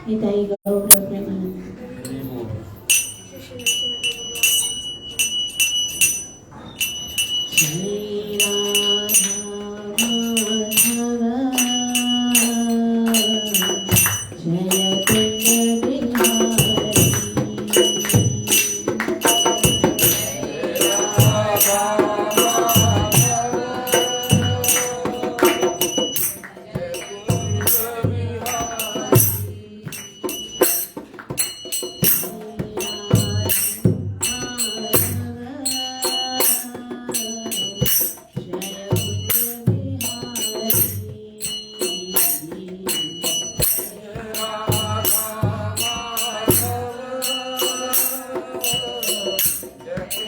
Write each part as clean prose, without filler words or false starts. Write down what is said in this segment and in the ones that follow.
निताई गौर प्रेमानंद। श्री राधा माधव जय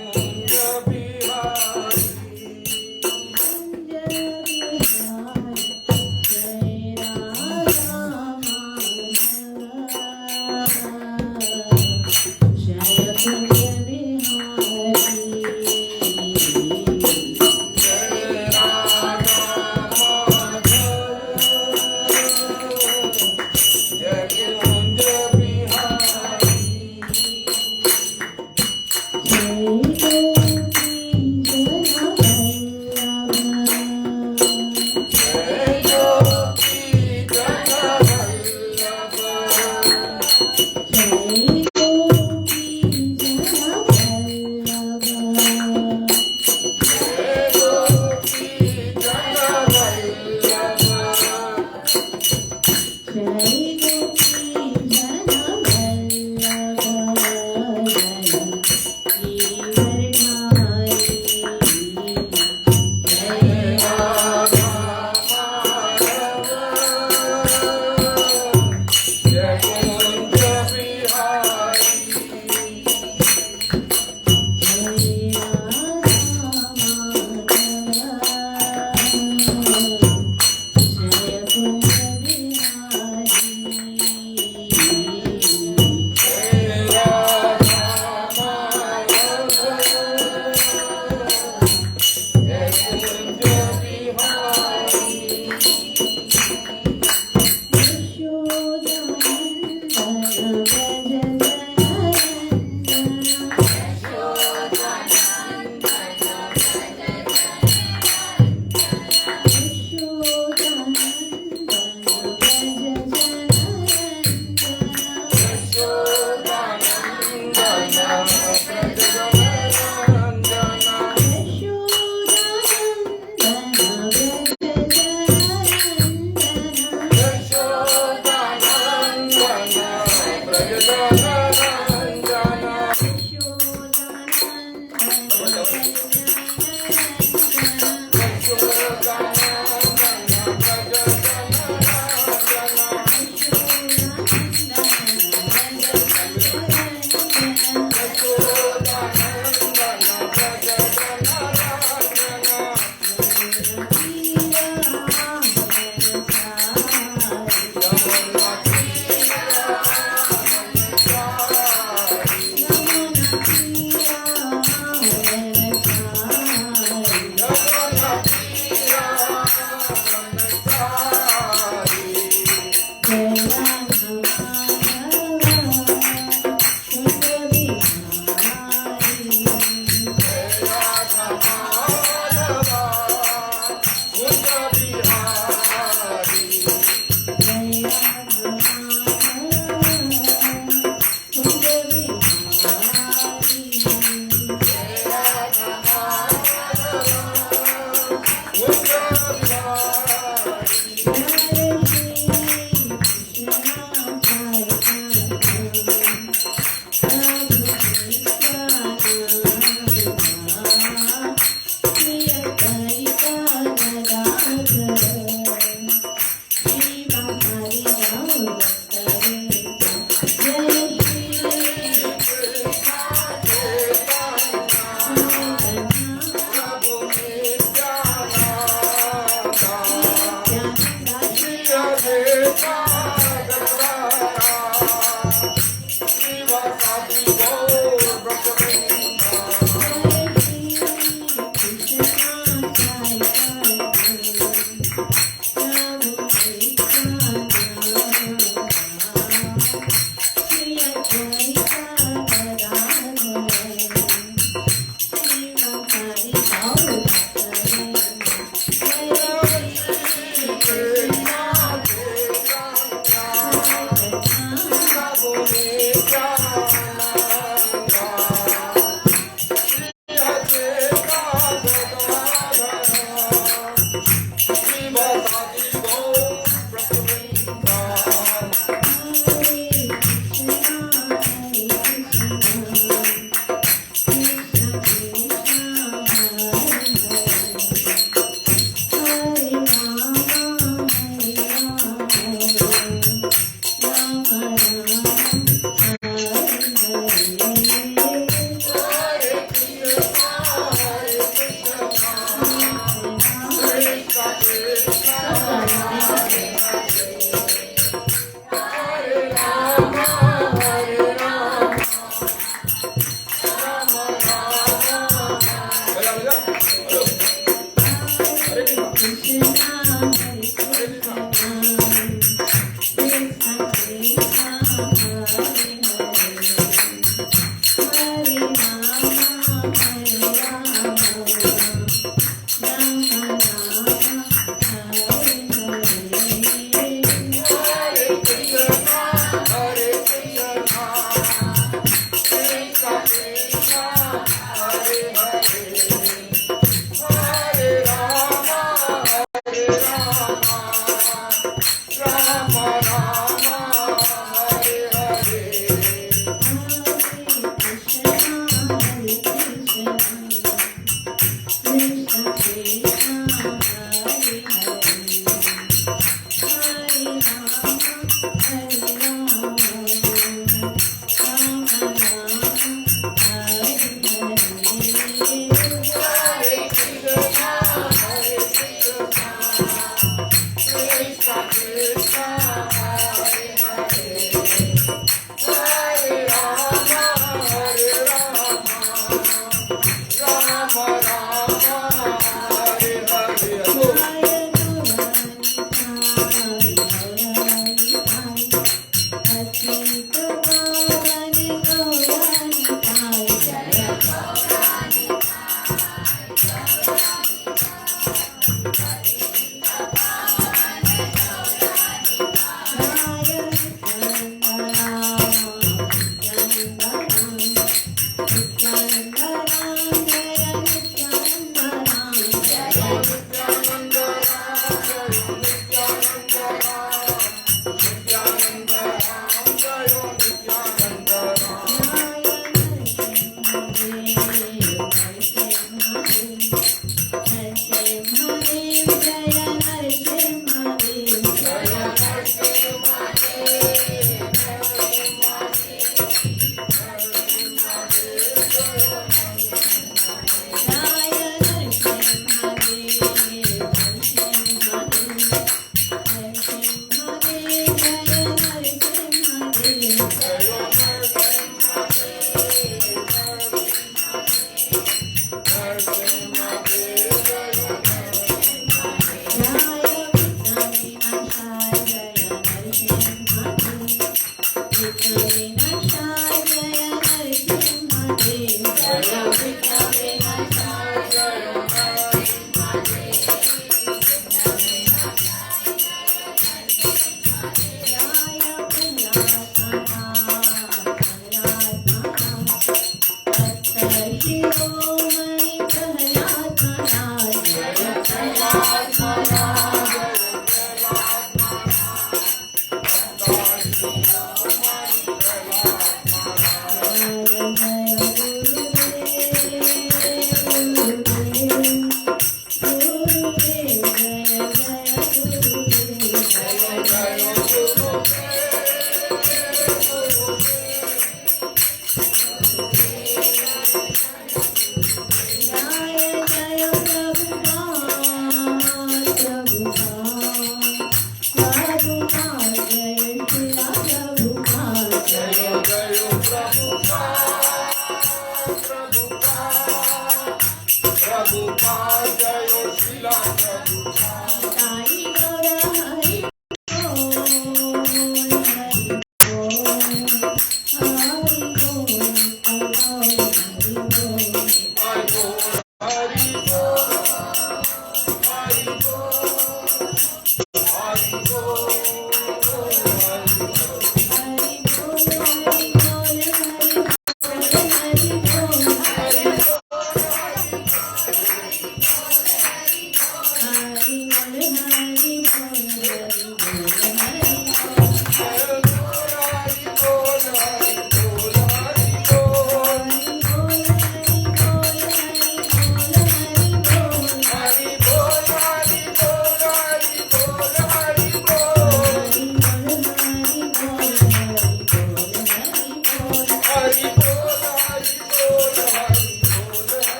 कुंज बिहारी।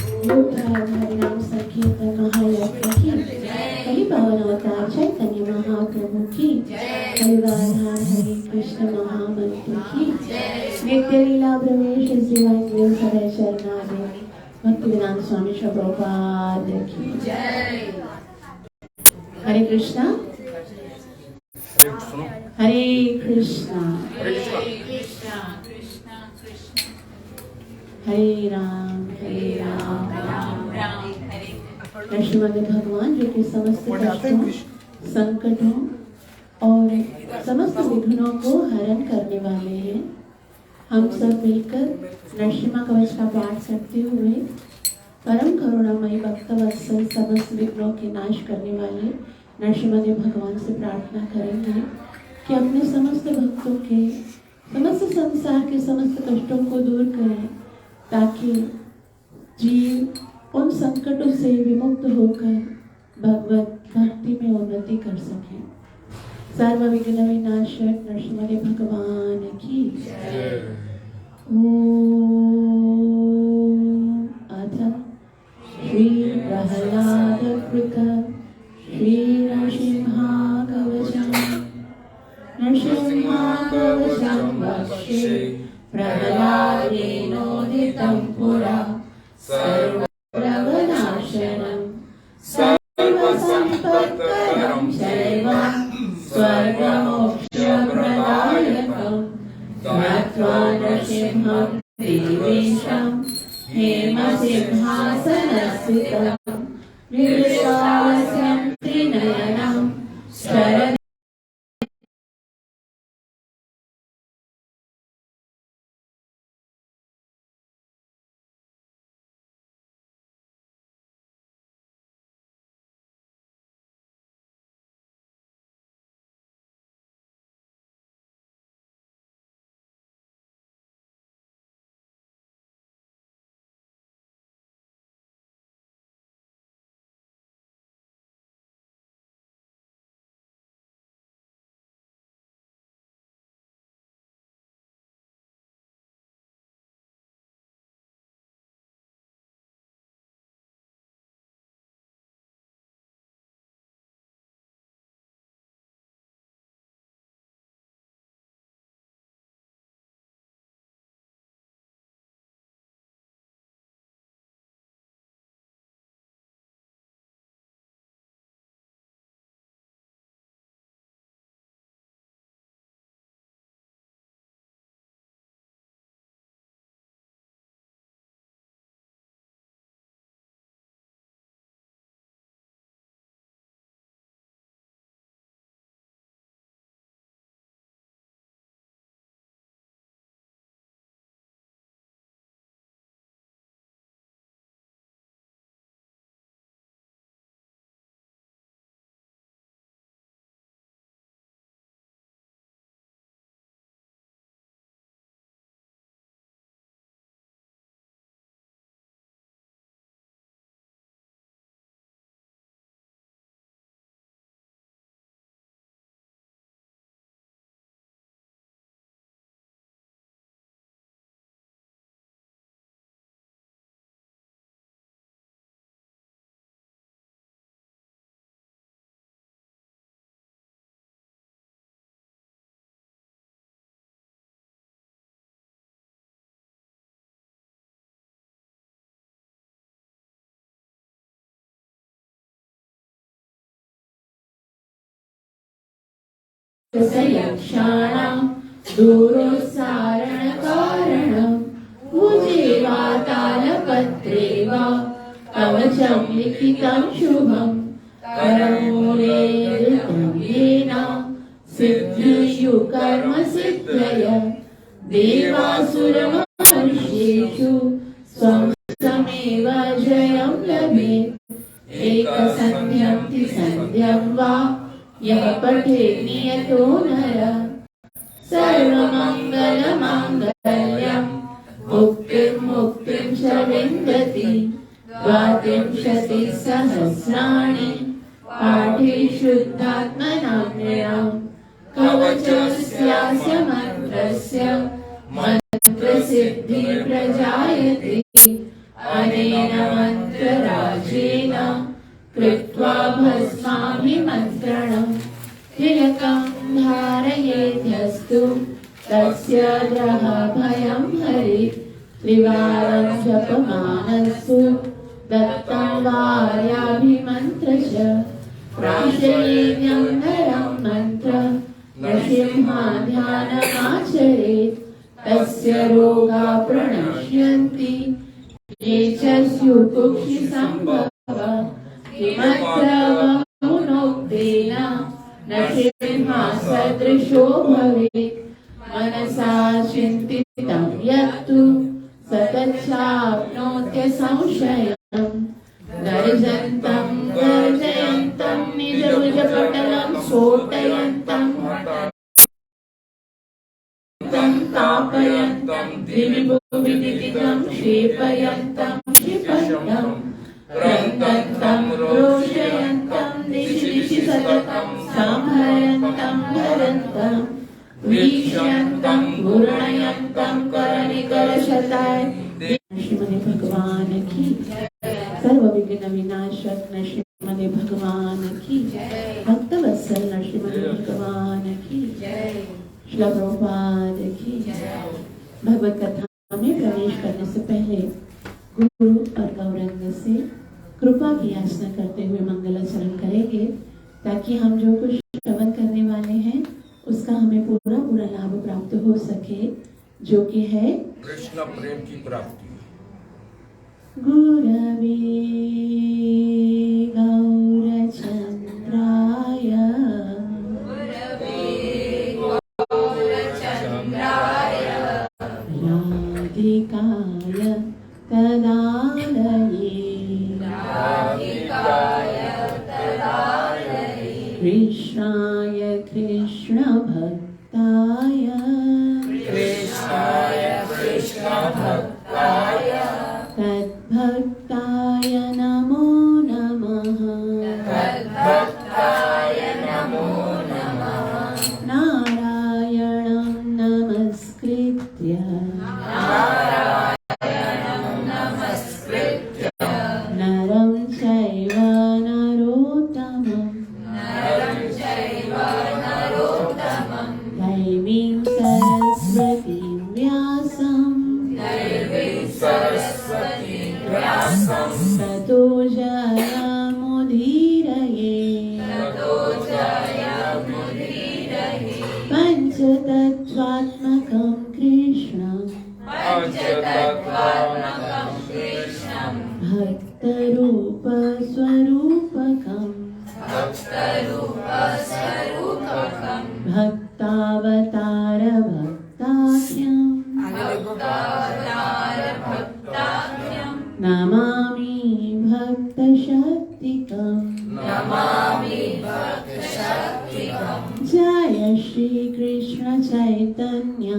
हरिनाम संकीर्तन महायज्ञ की हरि पावन अवतार चैतन्य महाप्रभु की हरि राधा हरे कृष्ण महामंत्र की नित्य लीला प्रवेश शिवाय सदै शरणागति भक्तिवेदांत स्वामी श्री प्रभुपाद की जय। हरे कृष्णा हरे कृष्णा हरे राम राम राम श्रीमद् भगवान जो कि समस्त कष्टों संकटों और समस्त विघ्नों को हरण करने वाले हैं। हम सब मिलकर नरसिम्हा कवच का पाठ करते हुए परम करुणामयी भक्तवत्सल समस्त विघ्नों के नाश करने वाले नरसिम्हा देव भगवान से प्रार्थना करेंगे कि अपने समस्त भक्तों के समस्त संसार के समस्त कष्टों को दूर करें, ताकि जीव उन संकटों से विमुक्त होकर भगवत भक्ति में उन्नति कर सके। सर्व विघ्न विनाशक नरसिम्हा देव भगवान की जय। ओम अथ श्री प्रहलाद कृत श्री नरसिम्हा कवचम् नरसिम्हा कवचम् वक्षे प्रहलादेनोदितं पुरा सर्वनाशनं सर्वसम्पत्करं चैव स्वर्गमोक्षप्रदायकं ज्ञात्वा नरसिंहं देवेशं हेमसिंहासनस्थितं विशालस्य त्रिनयनं शरद यक्षाणां दूरोत्सारणकारणं भुजे वा तालपत्रे वा कवचं लिखितं शुभं करमूले धृतं येन सिद्धिर्युकर्म सिद्धय देवासुरमहर्षिषु स्वं समेव जयं लभेत् एकसन्ध्यं त्रिसन्ध्यं वा यः पठेत् नियतो नरः सर्वमङ्गलमाङ्गल्यं मुक्तिं च विन्दति 32 पाठे शुद्धात्मनां नृणां कवचस्यास्य मन्त्रस्य मन्त्रसिद्धिः प्रजायते अनेन मन्त्रराजेन कृत्वा भस्माभिमन्त्रणं तिलकं धारयेद्यस्तु तस्य ग्रहभयं हरेत् त्रिवारं जपमानस्तु दत्तं वार्याभिमन्त्रश्च प्राशयेद्यं नरं मन्त्र नृसिंहाध्यानमाचरेत् तस्य रोगा प्रणश्यन्ति ये च स्युकुक्षिसम्भवः किमत्र बहुनोक्तेन नृसिंहसदृशो भवेत् मनसा चिन्तितं यत्तु सतच्चाप्नोत्य संशयम् गर्जन्तं गर्जयन्तं निजभुजपटलं स्फोटयन्तं तापयन्तं द्विविभुविदितं क्षेपयन्तं क्षिपन्तं क्रन्दन्तं रोषयन्तं दिशि दिशि सततं संहरन्तं धरन्तं वीक्ष्यन्तं घूर्णयन्तं करनिकरशताय श्रीमदे भगवान की सर्व विघ्न विनाशक नरसिंह भगवान की भक्तवत्सल नरसिंह भगवान की श्रील प्रभुपाद की भगवत कथा में प्रवेश करने से पहले गुरु और गौरंग से कृपा की याचना करते हुए मंगलाचरण करेंगे ताकि हम जो कुछ श्रवण करने वाले हैं उसका हमें पूरा लाभ प्राप्त हो सके जो कि है कृष्ण प्रेम की प्राप्ति। गुरवे गौरचन्द्राय राधिकाय तदालये कृष्णाय कृष्णभक्ताय तद्भक्ताय नमो नमः नारायणं नमस्कृत्य नरं चैव नरोत्तमं दैवीं सरस्वतीं व्यासं ततो जयमुदीरये पञ्चतत्त्वात्मकं कृष्णं भक्तरूपस्वरूपकं भक्तावतार भक्ताख्यं नमामि भक्तशक्तिकं जय श्री कृष्ण चैतन्य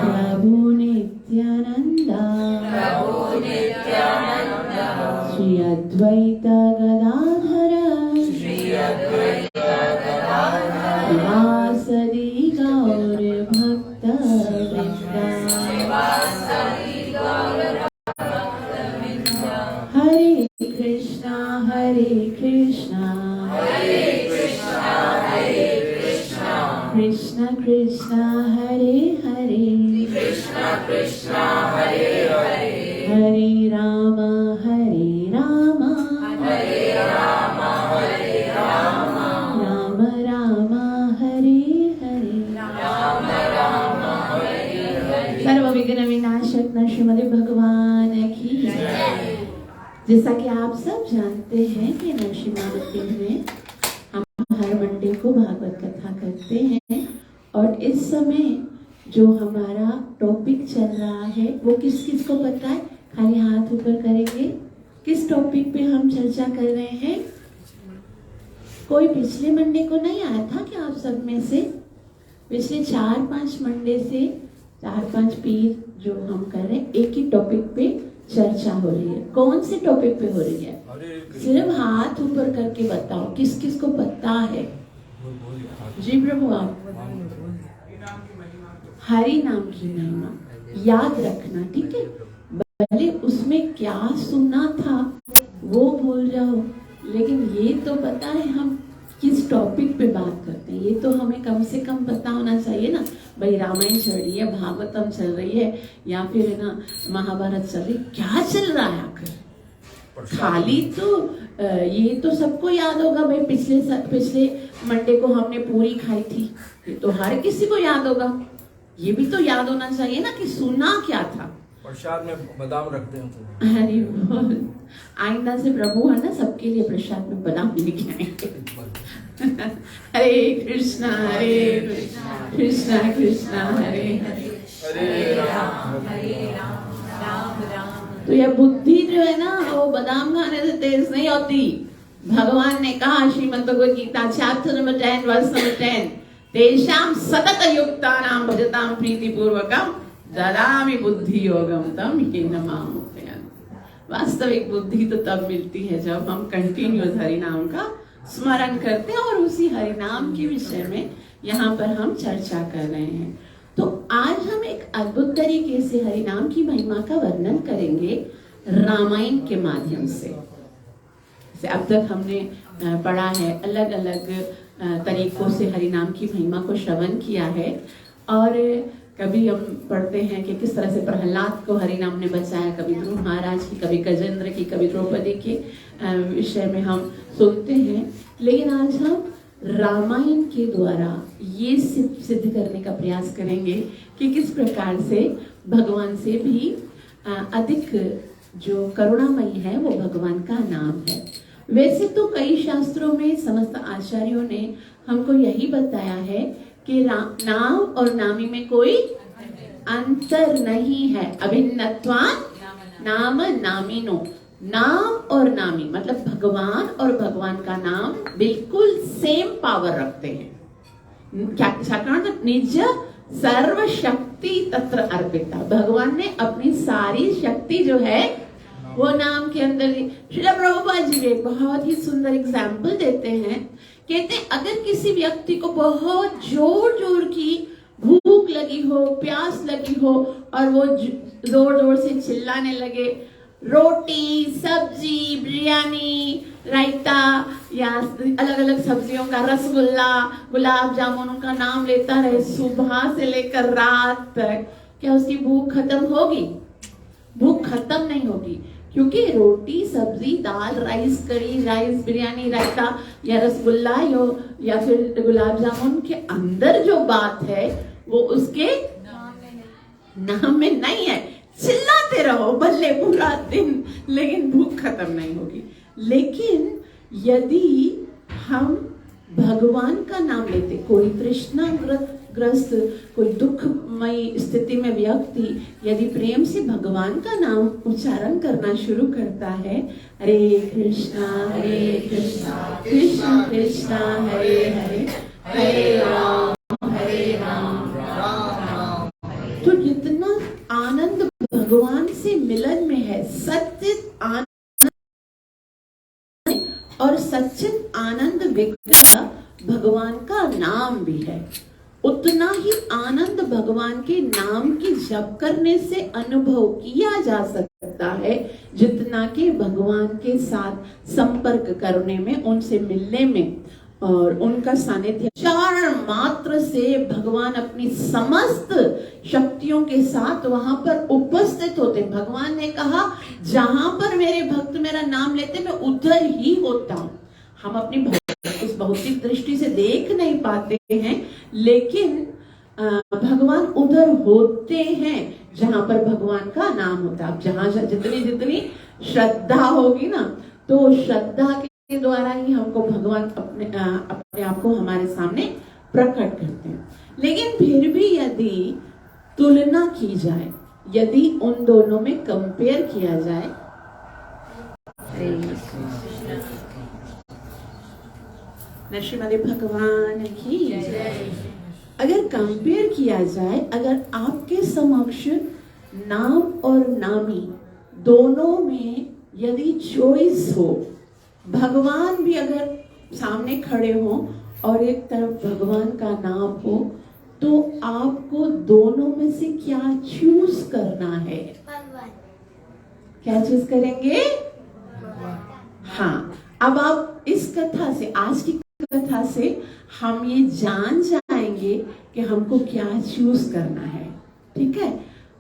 प्रभु नित्यानंदा श्री अद्वैत गदाधर वासदि गौर भक्त हरे कृष्णा कृष्ण कृष्ण हरे हरे हरे राम हरे राम जैसा कि आप सब जानते हैं कि नरसिम्हा मंदिर में हम हर मंडे को भागवत कथा करते हैं, और इस समय जो हमारा टॉपिक चल रहा है वो किस किस को पता है? खाली हाथ ऊपर करेंगे। किस टॉपिक पे हम चर्चा कर रहे हैं? कोई पिछले मंडे को नहीं आया था क्या आप सब में से? पिछले 4-5 मंडे से 4-5 पीर जो हम कर रहे हैं, एक ही टॉपिक पे चर्चा हो रही है। कौन से टॉपिक पे हो रही है? सिर्फ हाथ ऊपर करके बताओ किस किस को पता है। जी प्रभु, आप हरि नाम की महिमा याद रखना, ठीक है? भले उसमें क्या सुना था वो भूल जाओ, लेकिन ये तो पता है हम किस टॉपिक पे बात करते हैं। ये तो हमें कम से कम पता होना चाहिए ना। भाई रामायण चल रही है, भागवतम चल रही है, या फिर है ना महाभारत चल रही, क्या चल रहा है आखिर? खाली तो ये तो सबको याद होगा भाई, पिछले मंडे को हमने पूरी खाई थी, ये तो हर किसी को याद होगा। ये भी तो याद होना चाहिए ना कि सुना क्या था। प्रसाद में बादाम रखते हैं तो। हरि बोल। आइंदा से प्रभु है ना सबके लिए प्रसाद में बादाम लेके आएंगे। हरे कृष्णा कृष्णा कृष्णा हरे हरे, हरे राम राम राम। तो यह बुद्धि जो है ना वो बादाम खाने से तेज नहीं होती। भगवान ने कहा Shrimad Bhagavad Gita chapter number 10 verse number 10, तेषां सतत युक्तानां भजतां प्रीतिपूर्वकं ददामि बुद्धि योगम तम येन मामुपयान्ति। वास्तविक बुद्धि तो तब मिलती है जब हम कंटिन्यूअस हरि नाम का स्मरण करते हैं, और उसी हरि नाम के विषय में यहाँ पर हम चर्चा कर रहे हैं। तो आज हम एक अद्भुत तरीके से हरि नाम की महिमा का वर्णन करेंगे रामायण के माध्यम से। अब तक हमने पढ़ा है, अलग अलग तरीकों से हरि नाम की महिमा को श्रवण किया है, और कभी हम पढ़ते हैं कि किस तरह से प्रहलाद को हरि नाम ने बचाया, कभी ध्रुव महाराज की, कभी गजेंद्र की, कभी द्रौपदी के विषय में हम सुनते हैं। लेकिन आज हम रामायण के द्वारा ये सिद्ध करने का प्रयास करेंगे कि किस प्रकार से भगवान से भी अधिक जो करुणामयी है वो भगवान का नाम है। वैसे तो कई शास्त्रों में समस्त आचार्यों ने हमको यही बताया है कि नाम और नामी में कोई अंतर नहीं है। अभिन्नत्वान नाम नामिनो, नाम और नामी मतलब भगवान और भगवान का नाम बिल्कुल सेम पावर रखते हैं। क्या निज सर्व शक्ति तत्र अर्पिता, भगवान ने अपनी सारी शक्ति जो है वो नाम के अंदर। श्रील प्रभुपाद जी एक बहुत ही सुंदर एग्जाम्पल देते हैं। कहते हैं अगर किसी व्यक्ति को बहुत जोर जोर की भूख लगी हो, प्यास लगी हो, और वो जोर जोर से चिल्लाने लगे, रोटी, सब्जी, बिरयानी, रायता या अलग अलग सब्जियों का रसगुल्ला, गुलाब जामुन, उनका नाम लेता रहे सुबह से लेकर रात तक, क्या उसकी भूख खत्म होगी? भूख खत्म नहीं होगी, क्योंकि रोटी, सब्जी, दाल, राइस, कड़ी, राइस, बिरयानी, रायता या रसगुल्ला या फिर गुलाब जामुन के अंदर जो बात है वो उसके नाम में नहीं है। चिल्लाते रहो भले पूरा दिन, लेकिन भूख खत्म नहीं होगी। लेकिन यदि हम भगवान का नाम लेते, कोई तृष्णाग्रस्त, कोई दुखमयी स्थिति में व्यक्ति यदि प्रेम से भगवान का नाम उच्चारण करना शुरू करता है, हरे कृष्णा कृष्ण कृष्णा हरे हरे, हरे राम राम, तो जितना आनंद भगवान से मिलन में है, सच्चित आनंद, और सच्चित आनंद विग्रह भगवान का नाम भी है, उतना ही आनंद भगवान के नाम की जप करने से अनुभव किया जा सकता है जितना कि भगवान के साथ संपर्क करने में, उनसे मिलने में और उनका सानिध्य उच्चारण मात्र से भगवान अपनी समस्त शक्तियों के साथ वहां पर उपस्थित होते। भगवान ने कहा जहां पर मेरे भक्त मेरा नाम लेते मैं उधर ही होता हूं। हम अपनी इस भौतिक दृष्टि से देख नहीं पाते हैं, लेकिन भगवान उधर होते हैं जहां पर भगवान का नाम होता है। अब जहां जितनी श्रद्धा होगी ना, तो श्रद्धा के द्वारा ही हमको भगवान अपने आप को हमारे सामने प्रकट करते हैं। लेकिन फिर भी यदि तुलना की जाए, यदि उन दोनों में कंपेयर किया जाए, श्रीमद् भगवान की अगर कंपेयर किया जाए, अगर आपके समक्ष नाम और नामी दोनों में यदि चॉइस हो, भगवान भी अगर सामने खड़े हो और एक तरफ भगवान का नाम हो, तो आपको दोनों में से क्या चूज करना है? क्या चूज करेंगे? हाँ, अब आप इस कथा से, आज की कथा से हम ये जान जाएंगे कि हमको क्या चूज करना है। ठीक है,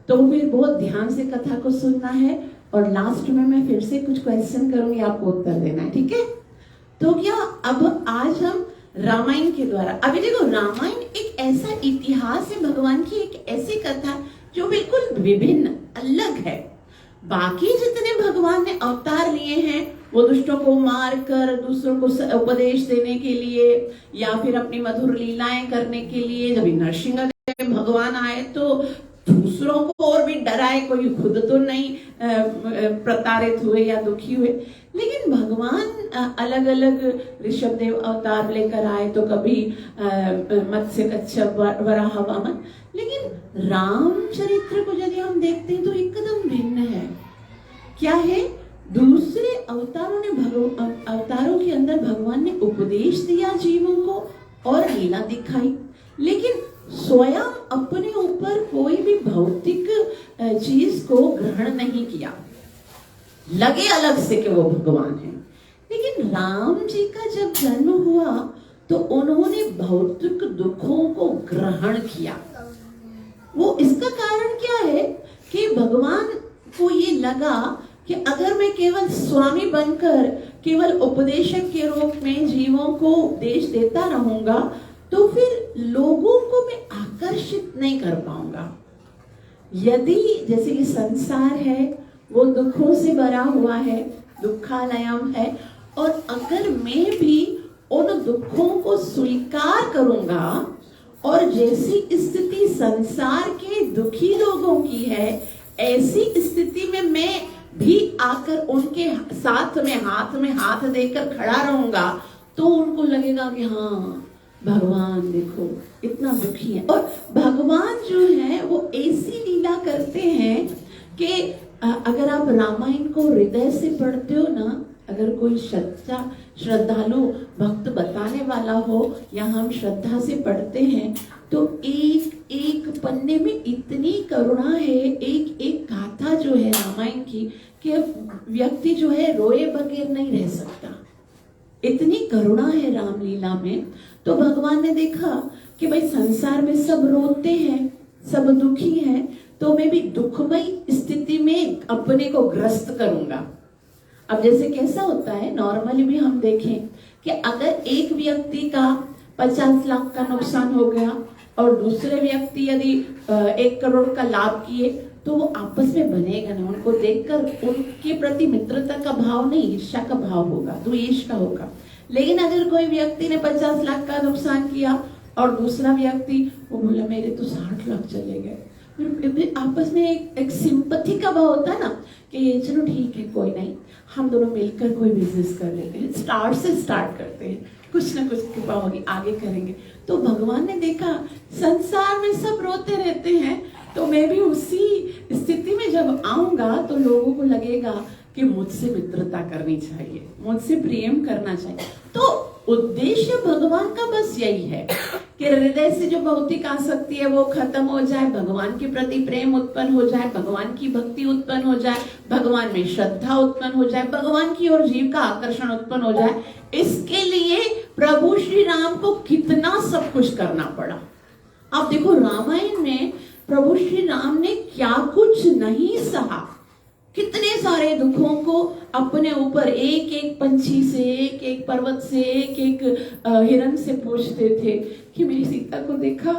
तो फिर बहुत ध्यान से कथा को सुनना है और लास्ट में मैं फिर से कुछ क्वेश्चन करूंगी, आपको उत्तर देना है। ठीक है, तो क्या अब आज हम रामायण के द्वारा, अभी देखो रामायण एक ऐसा इतिहास है, भगवान की एक ऐसी कथा जो बिल्कुल विभिन्न अलग है। बाकी जितने भगवान ने अवतार लिए हैं वो दुष्टों को मार कर दूसरों को उपदेश देने के लिए या फिर अपनी मधुर लीलाएं करने के लिए, जब नरसिंह भगवान आए तो दूसरों को और भी डराए, कोई खुद तो नहीं प्रताड़ित हुए या दुखी हुए। लेकिन भगवान अलग अलग ऋषभदेव अवतार लेकर आए, तो कभी मत्स्य कच्छप वराह वामन। लेकिन रामचरित्र को यदि हम देखते हैं तो एकदम भिन्न है। क्या है? दूसरे अवतारों ने अवतारों के अंदर भगवान ने उपदेश दिया जीवों को और लीला दिखाई, लेकिन स्वयं अपने ऊपर कोई भी भौतिक चीज को ग्रहण नहीं किया, लगे अलग से कि वो भगवान है। लेकिन राम जी का जब जन्म हुआ तो उन्होंने भौतिक दुखों को ग्रहण किया। वो इसका कारण क्या है कि भगवान को ये लगा कि अगर मैं केवल स्वामी बनकर केवल उपदेशक के रूप में जीवों को उपदेश देता रहूंगा तो फिर लोगों को मैं आकर्षित नहीं कर पाऊंगा। यदि जैसे कि संसार है वो दुखों से भरा हुआ है, दुखालयम है, और अगर मैं भी उन दुखों को स्वीकार करूंगा और जैसी स्थिति संसार के दुखी लोगों की है ऐसी स्थिति में मैं भी आकर उनके साथ में हाथ देकर खड़ा रहूंगा, तो उनको लगेगा कि हाँ भगवान देखो इतना दुखी है। और भगवान जो है वो ऐसी लीला करते हैं कि अगर आप रामायण को हृदय से पढ़ते हो ना, अगर कोई सच्चा श्रद्धालु भक्त बताने वाला हो या हम श्रद्धा से पढ़ते हैं तो एक एक पन्ने में इतनी करुणा है, एक एक गाथा जो है रामायण की कि व्यक्ति जो है रोए बगैर नहीं रह सकता, इतनी करुणा है रामलीला में। तो भगवान ने देखा कि भाई संसार में सब रोते हैं, सब दुखी हैं, तो मैं भी दुखमय स्थिति में अपने को ग्रस्त करूंगा। अब जैसे कैसा होता है, नॉर्मली भी हम देखें कि अगर एक व्यक्ति का 50 लाख का नुकसान हो गया और दूसरे व्यक्ति यदि 1 करोड़ का लाभ किए तो वो आपस में बनेगा नहीं, उनको देखकर उनके प्रति मित्रता का भाव नहीं, ईर्ष्या का भाव होगा, द्वेष का होगा। लेकिन अगर कोई व्यक्ति ने 50 लाख का नुकसान किया और दूसरा व्यक्ति वो बोला मेरे तो 60 लाख चले गए, फिर आपस में एक सिंपैथी का भाव होता है ना कि चलो ठीक है कोई नहीं, हम दोनों मिलकर कोई बिजनेस कर लेते हैं, स्टार्ट करते हैं, कुछ ना कुछ कृपा होगी आगे करेंगे। तो भगवान ने देखा संसार में सब रोते रहते हैं, तो मैं भी उसी स्थिति में जब आऊंगा तो लोगों को लगेगा कि मुझसे मित्रता करनी चाहिए, मुझसे प्रेम करना चाहिए। तो उद्देश्य भगवान का बस यही है कि हृदय से जो भौतिक आसक्ति है वो खत्म हो जाए, भगवान के प्रति प्रेम उत्पन्न हो जाए, भगवान की भक्ति उत्पन्न हो जाए, भगवान में श्रद्धा उत्पन्न हो जाए, भगवान की ओर जीव का आकर्षण उत्पन्न हो जाए। इसके लिए प्रभु श्री राम को कितना सब कुछ करना पड़ा। आप देखो रामायण में प्रभु श्री राम ने क्या कुछ नहीं सहा, कितने सारे दुखों को अपने ऊपर एक एक पंछी से, एक एक पर्वत से, एक एक हिरण से पूछते थे कि मेरी सीता को देखा,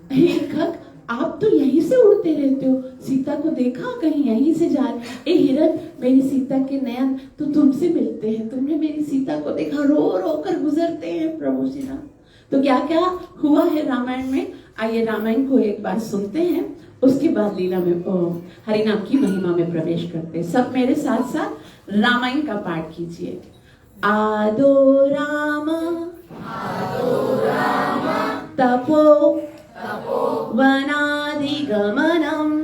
हे खग आप तो यहीं से उड़ते रहते हो, सीता को देखा कहीं यहीं से जा रहे। ए हिरन, मेरी सीता के नयन तो तुमसे मिलते हैं, तुमने मेरी सीता को देखा, रो रो कर गुजरते हैं प्रभु श्री राम। तो क्या क्या हुआ है रामायण में, आइए रामायण को एक बार सुनते हैं, उसके बाद लीला में हरिनाम की महिमा में प्रवेश करते हैं। सब मेरे साथ साथ रामायण का पाठ कीजिए। आदो राम तपो वनाधिगमनम्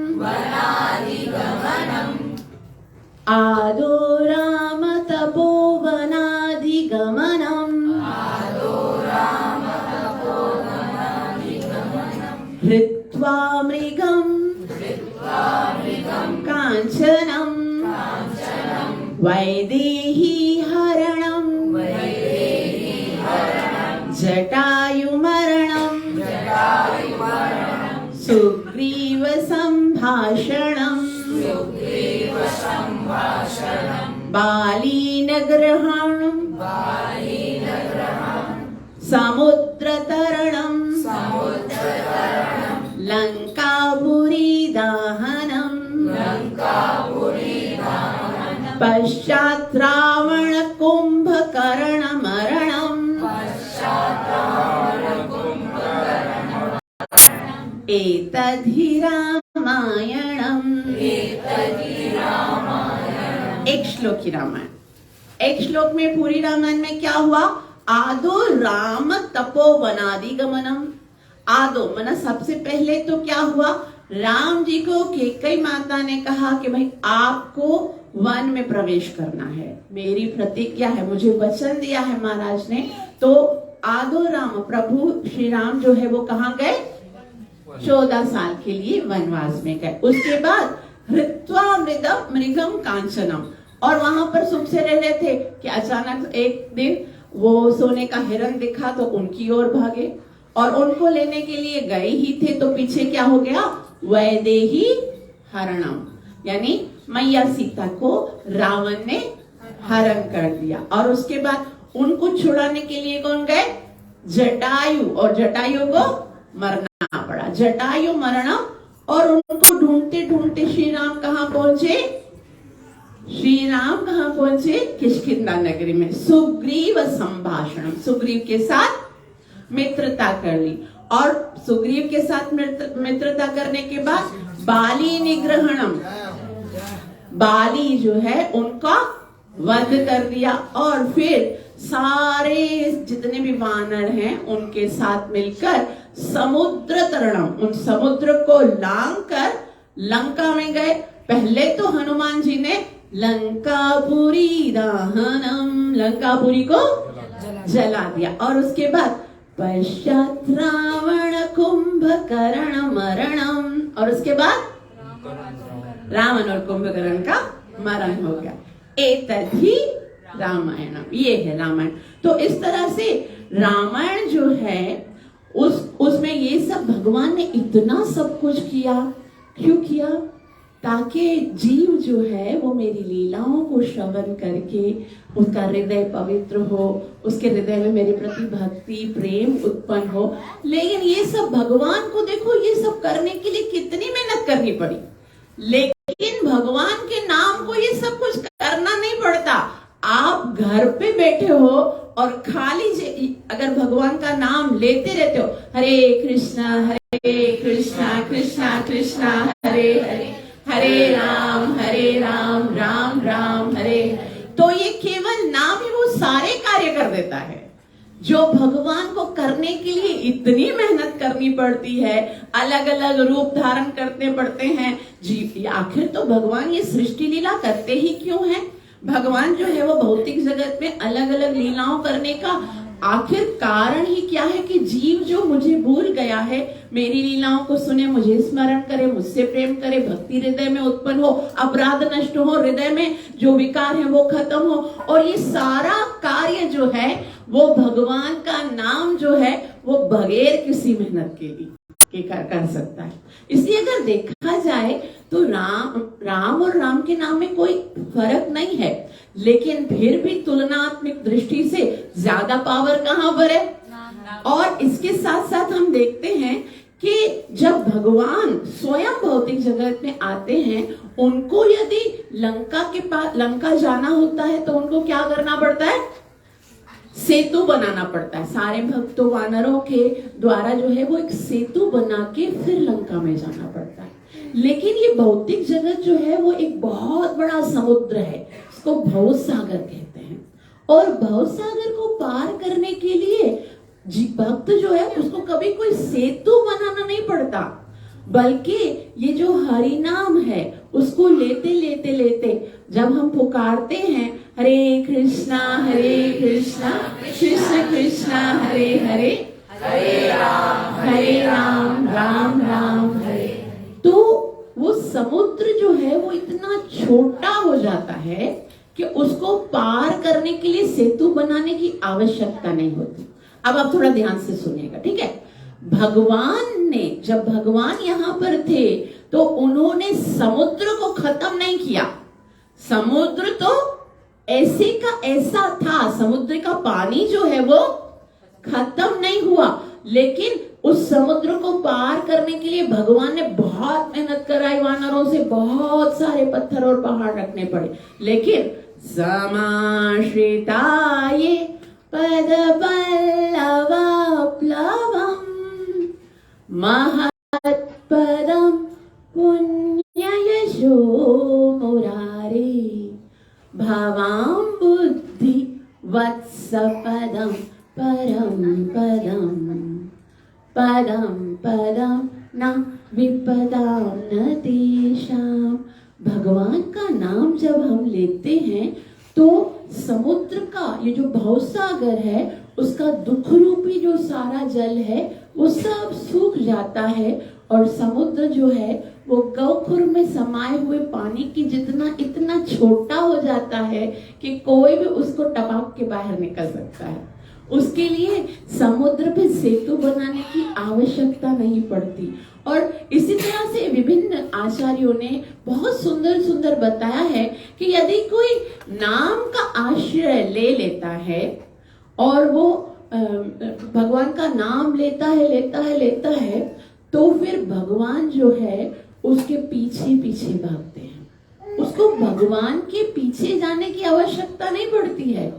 आदो राम तपो वनाधिगमनम् हृत्वा मृगम् काञ्चनम् वैदेही हरणम् जटायुमरणम् सुग्रीव संभाषणम् बालीनग्रहणम् समुद्रतरणम् लंकापुरी दाहनम् पश्चात् रावण कुंभकर्ण मरणम् एतद्धि रामायणम्। एक श्लोक की रामायण, एक श्लोक में पूरी रामायण में क्या हुआ? आदो राम तपोवनादिगमनम। आदो मना सबसे पहले तो क्या हुआ, राम जी को कैकेयी माता ने कहा कि भाई आपको वन में प्रवेश करना है, मेरी प्रतिज्ञा है, मुझे वचन दिया है महाराज ने। तो आदो राम प्रभु श्री राम जो है वो कहाँ गए? 14 साल के लिए वनवास में गए। उसके बाद हृत्वा मृगम कांचनम, और वहां पर सुख से रह रहे थे कि अचानक एक दिन वो सोने का हिरन दिखा तो उनकी ओर भागे, और उनको लेने के लिए गए ही थे तो पीछे क्या हो गया? वैदेही हरणम, यानी मैया सीता को रावण ने हरण कर दिया। और उसके बाद उनको छुड़ाने के लिए कौन गए? जटायु, और जटायु को मरना पड़ा, जटायु मरना। और उनको ढूंढते ढूंढते श्री राम कहाँ पहुंचे? श्री राम कहाँ पहुंचे? किष्किंधा नगरी में। सुग्रीव संभाषण, सुग्रीव के साथ मित्रता कर ली, और सुग्रीव के साथ मित्रता करने के बाद बाली निग्रहणम, बाली जो है उनका वध कर दिया, और फिर सारे जितने भी वानर हैं उनके साथ मिलकर समुद्र तरणम, उन समुद्र को लांग कर लंका में गए। पहले तो हनुमान जी ने लंकापुरी दाहनम, लंकापुरी को जला दिया, और उसके बाद पश्चात् रावण कुंभकर्ण मरणम, और उसके बाद रावण और कुंभकर्ण का मरण हो गया। एतद्धि रामायणम, ये है रामायण। तो इस तरह से रामायण जो है उसमें ये सब भगवान ने इतना सब कुछ किया। क्यों किया? ताकि जीव जो है वो मेरी लीलाओं को श्रवण करके उसका हृदय पवित्र हो, उसके हृदय में मेरे प्रति भक्ति प्रेम उत्पन्न हो। लेकिन ये सब भगवान को देखो, ये सब करने के लिए कितनी मेहनत करनी पड़ी, लेकिन भगवान के नाम को ये सब कुछ करना नहीं पड़ता। आप घर पे बैठे हो और खाली अगर भगवान का नाम लेते रहते हो, हरे कृष्णा कृष्णा कृष्णा हरे हरे, हरे राम राम राम हरे, तो ये केवल नाम ही वो सारे कार्य कर देता है। जो भगवान को करने के लिए इतनी मेहनत करनी पड़ती है, अलग अलग रूप धारण करने पड़ते हैं जी। आखिर तो भगवान ये सृष्टि लीला करते ही क्यों है? भगवान जो है वो भौतिक जगत में अलग अलग लीलाओं करने का आखिर कारण ही क्या है? कि जीव जो मुझे भूल गया है, मेरी लीलाओं को सुने, मुझे स्मरण करे, मुझसे प्रेम करे, भक्ति हृदय में उत्पन्न हो, अपराध नष्ट हो, हृदय में जो विकार है वो खत्म हो। और ये सारा कार्य जो है वो भगवान का नाम जो है वो बगैर किसी मेहनत के लिए कर सकता है। इसलिए अगर देखा जाए तो राम और राम के नाम में कोई फर्क नहीं है, लेकिन फिर भी तुलनात्मक दृष्टि से ज्यादा पावर कहाँ पर है। और इसके साथ साथ हम देखते हैं कि जब भगवान स्वयं भौतिक जगत में आते हैं, उनको यदि लंका के पास लंका जाना होता है तो उनको क्या करना पड़ता है? सेतु बनाना पड़ता है। सारे भक्तों वानरों के द्वारा जो है वो एक सेतु बना के फिर लंका में जाना पड़ता है। लेकिन ये भौतिक जगत जो है वो एक बहुत बड़ा समुद्र है, इसको भवसागर कहते हैं। और भवसागर को पार करने के लिए भक्त जो है उसको कभी कोई सेतु बनाना नहीं पड़ता, बल्कि ये जो हरि नाम है उसको लेते लेते लेते जब हम पुकारते हैं हरे कृष्णा कृष्ण कृष्णा हरे हरे, हरे राम राम राम हरे, तो वो समुद्र जो है वो इतना छोटा हो जाता है कि उसको पार करने के लिए सेतु बनाने की आवश्यकता नहीं होती। अब आप थोड़ा ध्यान से सुनिएगा, ठीक है? भगवान ने, जब भगवान यहाँ पर थे तो उन्होंने समुद्र को खत्म नहीं किया। समुद्र तो ऐसे का ऐसा था, समुद्र का पानी जो है वो खत्म नहीं हुआ, लेकिन उस समुद्र को पार करने के लिए भगवान ने बहुत मेहनत कराई, वानरों से बहुत सारे पत्थर और पहाड़ रखने पड़े। लेकिन समाश्रिताये पद पल्लवप्लवम् महत्पदं पुण्ययशो मुरारे भवां बुद्धि वत्सपदं परम पदम पदम पदम न विपदां न तेषां। भगवान का नाम जब हम लेते हैं तो समुद्र का ये जो भवसागर है उसका दुख रूपी जो सारा जल है वो सब सूख जाता है, और समुद्र जो है वो गौखुर में समाये हुए पानी की जितना इतना छोटा हो जाता है कि कोई भी उसको टपक के बाहर निकल सकता है। उसके लिए समुद्र पे सेतु बनाने की आवश्यकता नहीं पड़ती। और इसी तरह से विभिन्न आचार्यों ने बहुत सुंदर सुंदर बताया है कि यदि कोई नाम का आश्रय ले लेता है और वो भगवान का नाम लेता है तो फिर भगवान जो है उसके पीछे पीछे भागते हैं। उसको भगवान के पीछे जाने की आवश्यकता नहीं पड़ती है।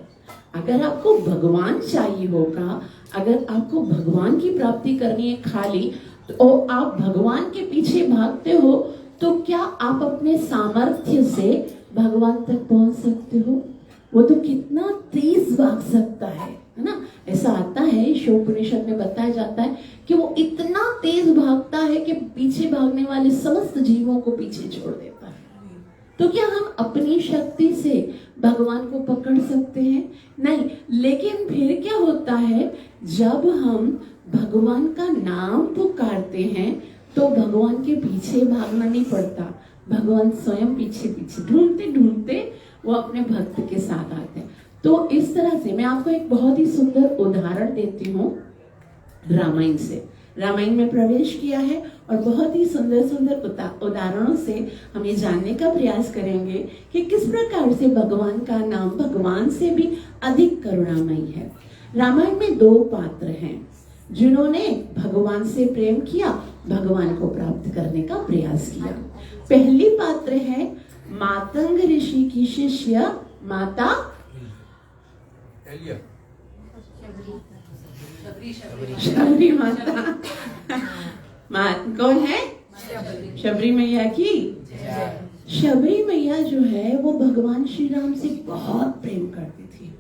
अगर आपको भगवान चाहिए होगा, अगर आपको भगवान की प्राप्ति करनी है खाली, तो आप भगवान के पीछे भागते हो, तो क्या आप अपने सामर्थ्य से भगवान तक पहुंच सकते हो? वो तो कितना तेज भाग सकता है ना? ऐसा आता है, उपनिषद में बताया जाता है कि वो इतना तेज भागता है कि पीछे भागने वाले समस्त जीवों को पीछे छोड़ देता है। तो क्या हम अपनी शक्ति से भगवान को पकड़ सकते हैं? नहीं। लेकिन फिर क्या होता है, जब हम भगवान का नाम पुकारते हैं तो भगवान के पीछे भागना नहीं पड़ता, भगवान स्वयं पीछे पीछे ढूंढते ढूंढते वो अपने भक्त के साथ आते हैं। तो इस तरह से मैं आपको एक बहुत ही सुंदर उदाहरण देती हूँ रामायण से। रामायण में प्रवेश किया है और बहुत ही सुंदर सुंदर उदाहरणों से हम ये जानने का प्रयास करेंगे कि किस प्रकार से भगवान का नाम भगवान से भी अधिक करुणामयी है। रामायण में दो पात्र हैं जिन्होंने भगवान से प्रेम किया, भगवान को प्राप्त करने का प्रयास किया। पहली पात्र है मातंग ऋषि की शिष्य माता शबरी माता। कौन है? शबरी मैया की। शबरी मैया जो है वो भगवान श्री राम से बहुत प्रेम करती थी।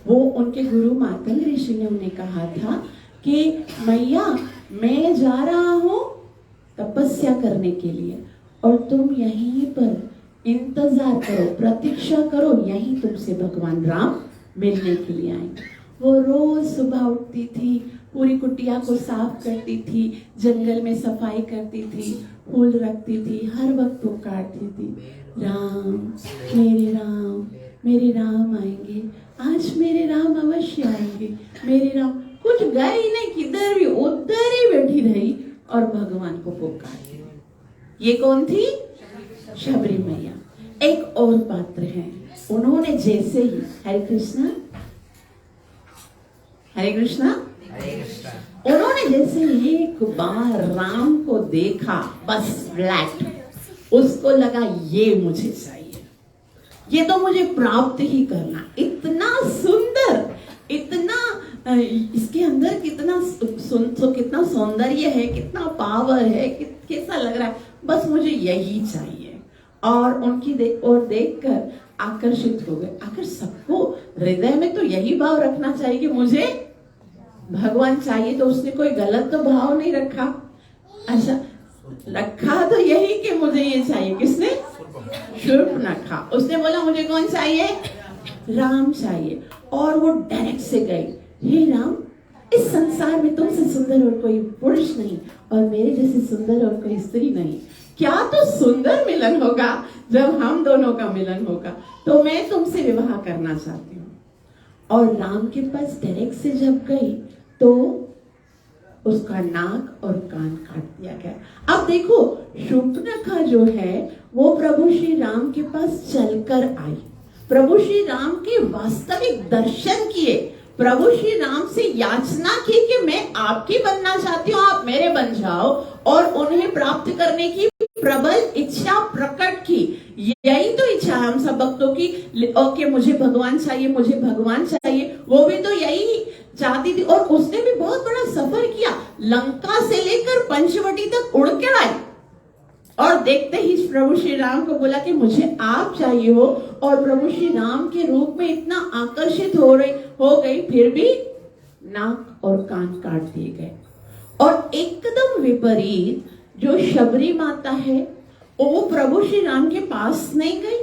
वो उनके गुरु मातंग ऋषि ने उन्हें कहा था कि मैया मैं जा रहा हूँ तपस्या करने के लिए और तुम यहीं पर इंतजार करो, प्रतीक्षा करो, यहीं तुमसे भगवान राम मिलने के लिए आएंगे। वो रोज सुबह उठती थी, पूरी कुटिया को साफ करती थी, जंगल में सफाई करती थी, फूल रखती थी, हर वक्त पुकारती थी, राम मेरे राम आएंगे, आज मेरे राम अवश्य आएंगे, मेरे राम। कुछ गई नहीं, किधर भी उधर ही बैठी रही और भगवान को पुकारी। ये कौन थी? शबरी मैया। एक और पात्र है, उन्होंने जैसे ही हरे कृष्णा उन्होंने जैसे एक बार राम को देखा, बस फ्लैट, उसको लगा ये मुझे चाहिए, ये तो मुझे प्राप्त ही करना। इतना सुंदर, इतना इसके अंदर कितना कितना सौंदर्य है, कितना पावर है, कैसा लग रहा है, बस मुझे यही चाहिए। और उनकी और देखकर आकर्षित हो गए। आखिर सबको हृदय में तो यही भाव रखना चाहिए कि मुझे भगवान चाहिए, तो उसने कोई गलत तो भाव नहीं रखा। अच्छा रखा तो यही कि मुझे ये चाहिए। किसने? शूर्पणखा। उसने बोला मुझे कौन चाहिए? राम चाहिए। और वो डायरेक्ट से गई, हे राम, इस संसार में तुमसे सुंदर और कोई पुरुष नहीं, और मेरे जैसे सुंदर और कोई स्त्री नहीं। क्या तो सुंदर मिलन होगा जब हम दोनों का मिलन होगा, तो मैं तुमसे विवाह करना चाहती हूँ। और राम के पास डायरेक्ट से जब गई तो उसका नाक और कान काट दिया गया। अब देखो, शूर्पणखा जो है वो प्रभु श्री राम के पास चलकर आई, प्रभु श्री राम के वास्तविक दर्शन किए, प्रभु श्री राम से याचना की कि मैं आपकी बनना चाहती हूँ, आप मेरे बन जाओ, और उन्हें प्राप्त करने की प्रबल इच्छा प्रकट की। यही तो इच्छा है हम सब भक्तों की, ओके मुझे भगवान चाहिए, मुझे भगवान चाहिए। वो भी तो यही चाहती थी, और उसने भी बहुत बड़ा सफर किया, लंका से लेकर पंचवटी तक उड़ के आई, और देखते ही प्रभु श्री राम को बोला कि मुझे आप चाहिए हो, और प्रभु श्री राम के रूप में इतना आकर्षित हो गई, फिर भी नाक और कान काट दिए गए। और एकदम विपरीत जो शबरी माता है वो प्रभु श्री राम के पास नहीं गई,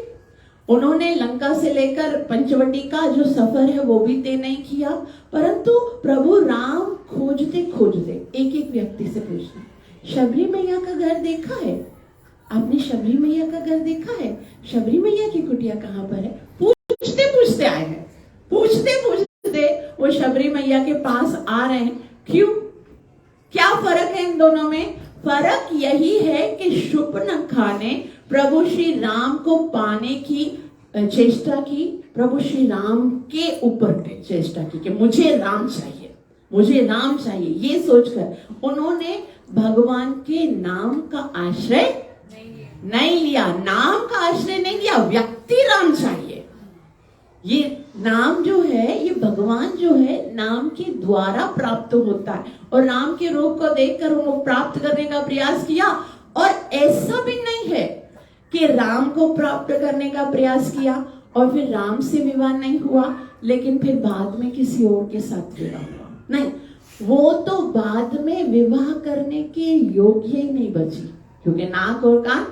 उन्होंने लंका से लेकर पंचवटी का जो सफर है वो भी तय नहीं किया, परंतु प्रभु राम खोजते खोजते एक एक व्यक्ति से पूछते, शबरी मैया का घर देखा है? आपने शबरी मैया का घर देखा है? शबरी मैया की कुटिया कहाँ पर है? पूछते पूछते आए हैं, पूछते पूछते वो शबरी मैया के पास आ रहे हैं। क्यों? क्या फर्क है इन दोनों में? फर्क यही है कि शूर्पणखा ने प्रभु श्री राम को पाने की चेष्टा की, प्रभु श्री राम के ऊपर चेष्टा की कि मुझे राम चाहिए, मुझे राम चाहिए। ये सोचकर उन्होंने भगवान के नाम का आश्रय नहीं लिया, नाम का आश्रय नहीं लिया, व्यक्ति राम चाहिए। ये नाम जो है, ये भगवान जो है नाम के द्वारा प्राप्त होता है, और नाम के रूप को देखकर उनको प्राप्त करने का प्रयास किया। और ऐसा भी नहीं है कि राम को प्राप्त करने का प्रयास किया और फिर राम से विवाह नहीं हुआ, लेकिन फिर बाद में किसी और के साथ विवाह हुआ। नहीं, वो तो बाद में विवाह करने के योग्य ही नहीं बची, क्योंकि नाक और कान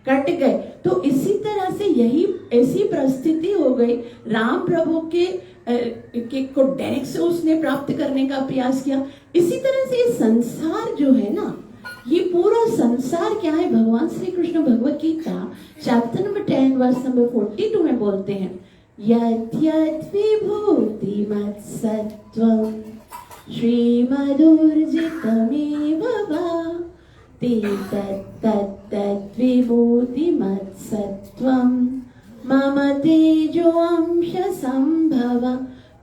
कट गए। तो इसी तरह से यही ऐसी परिस्थिति हो गई, राम प्रभु के को डायरेक्ट से उसने प्राप्त करने का प्रयास किया। इसी तरह से ये संसार जो है ना, ये पूरा संसार क्या है, भगवान Shri Krishna Bhagavad Gita chapter number 10 verse number 42 में बोलते हैं, यद्यद् विभूति मत्सत्वं श्रीमदूर्जितमेव वा तत् विभूति मत्सत्वं मम तेजो अंश संभव।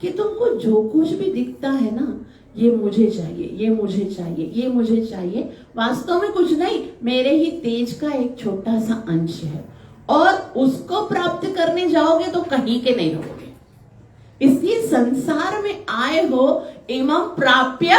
कि तुमको जो कुछ भी दिखता है ना, ये मुझे चाहिए, ये मुझे चाहिए, ये मुझे चाहिए, वास्तव में कुछ नहीं, मेरे ही तेज का एक छोटा सा अंश है, और उसको प्राप्त करने जाओगे तो कहीं के नहीं रहोगे। इसलिए संसार में आए हो एवं प्राप्य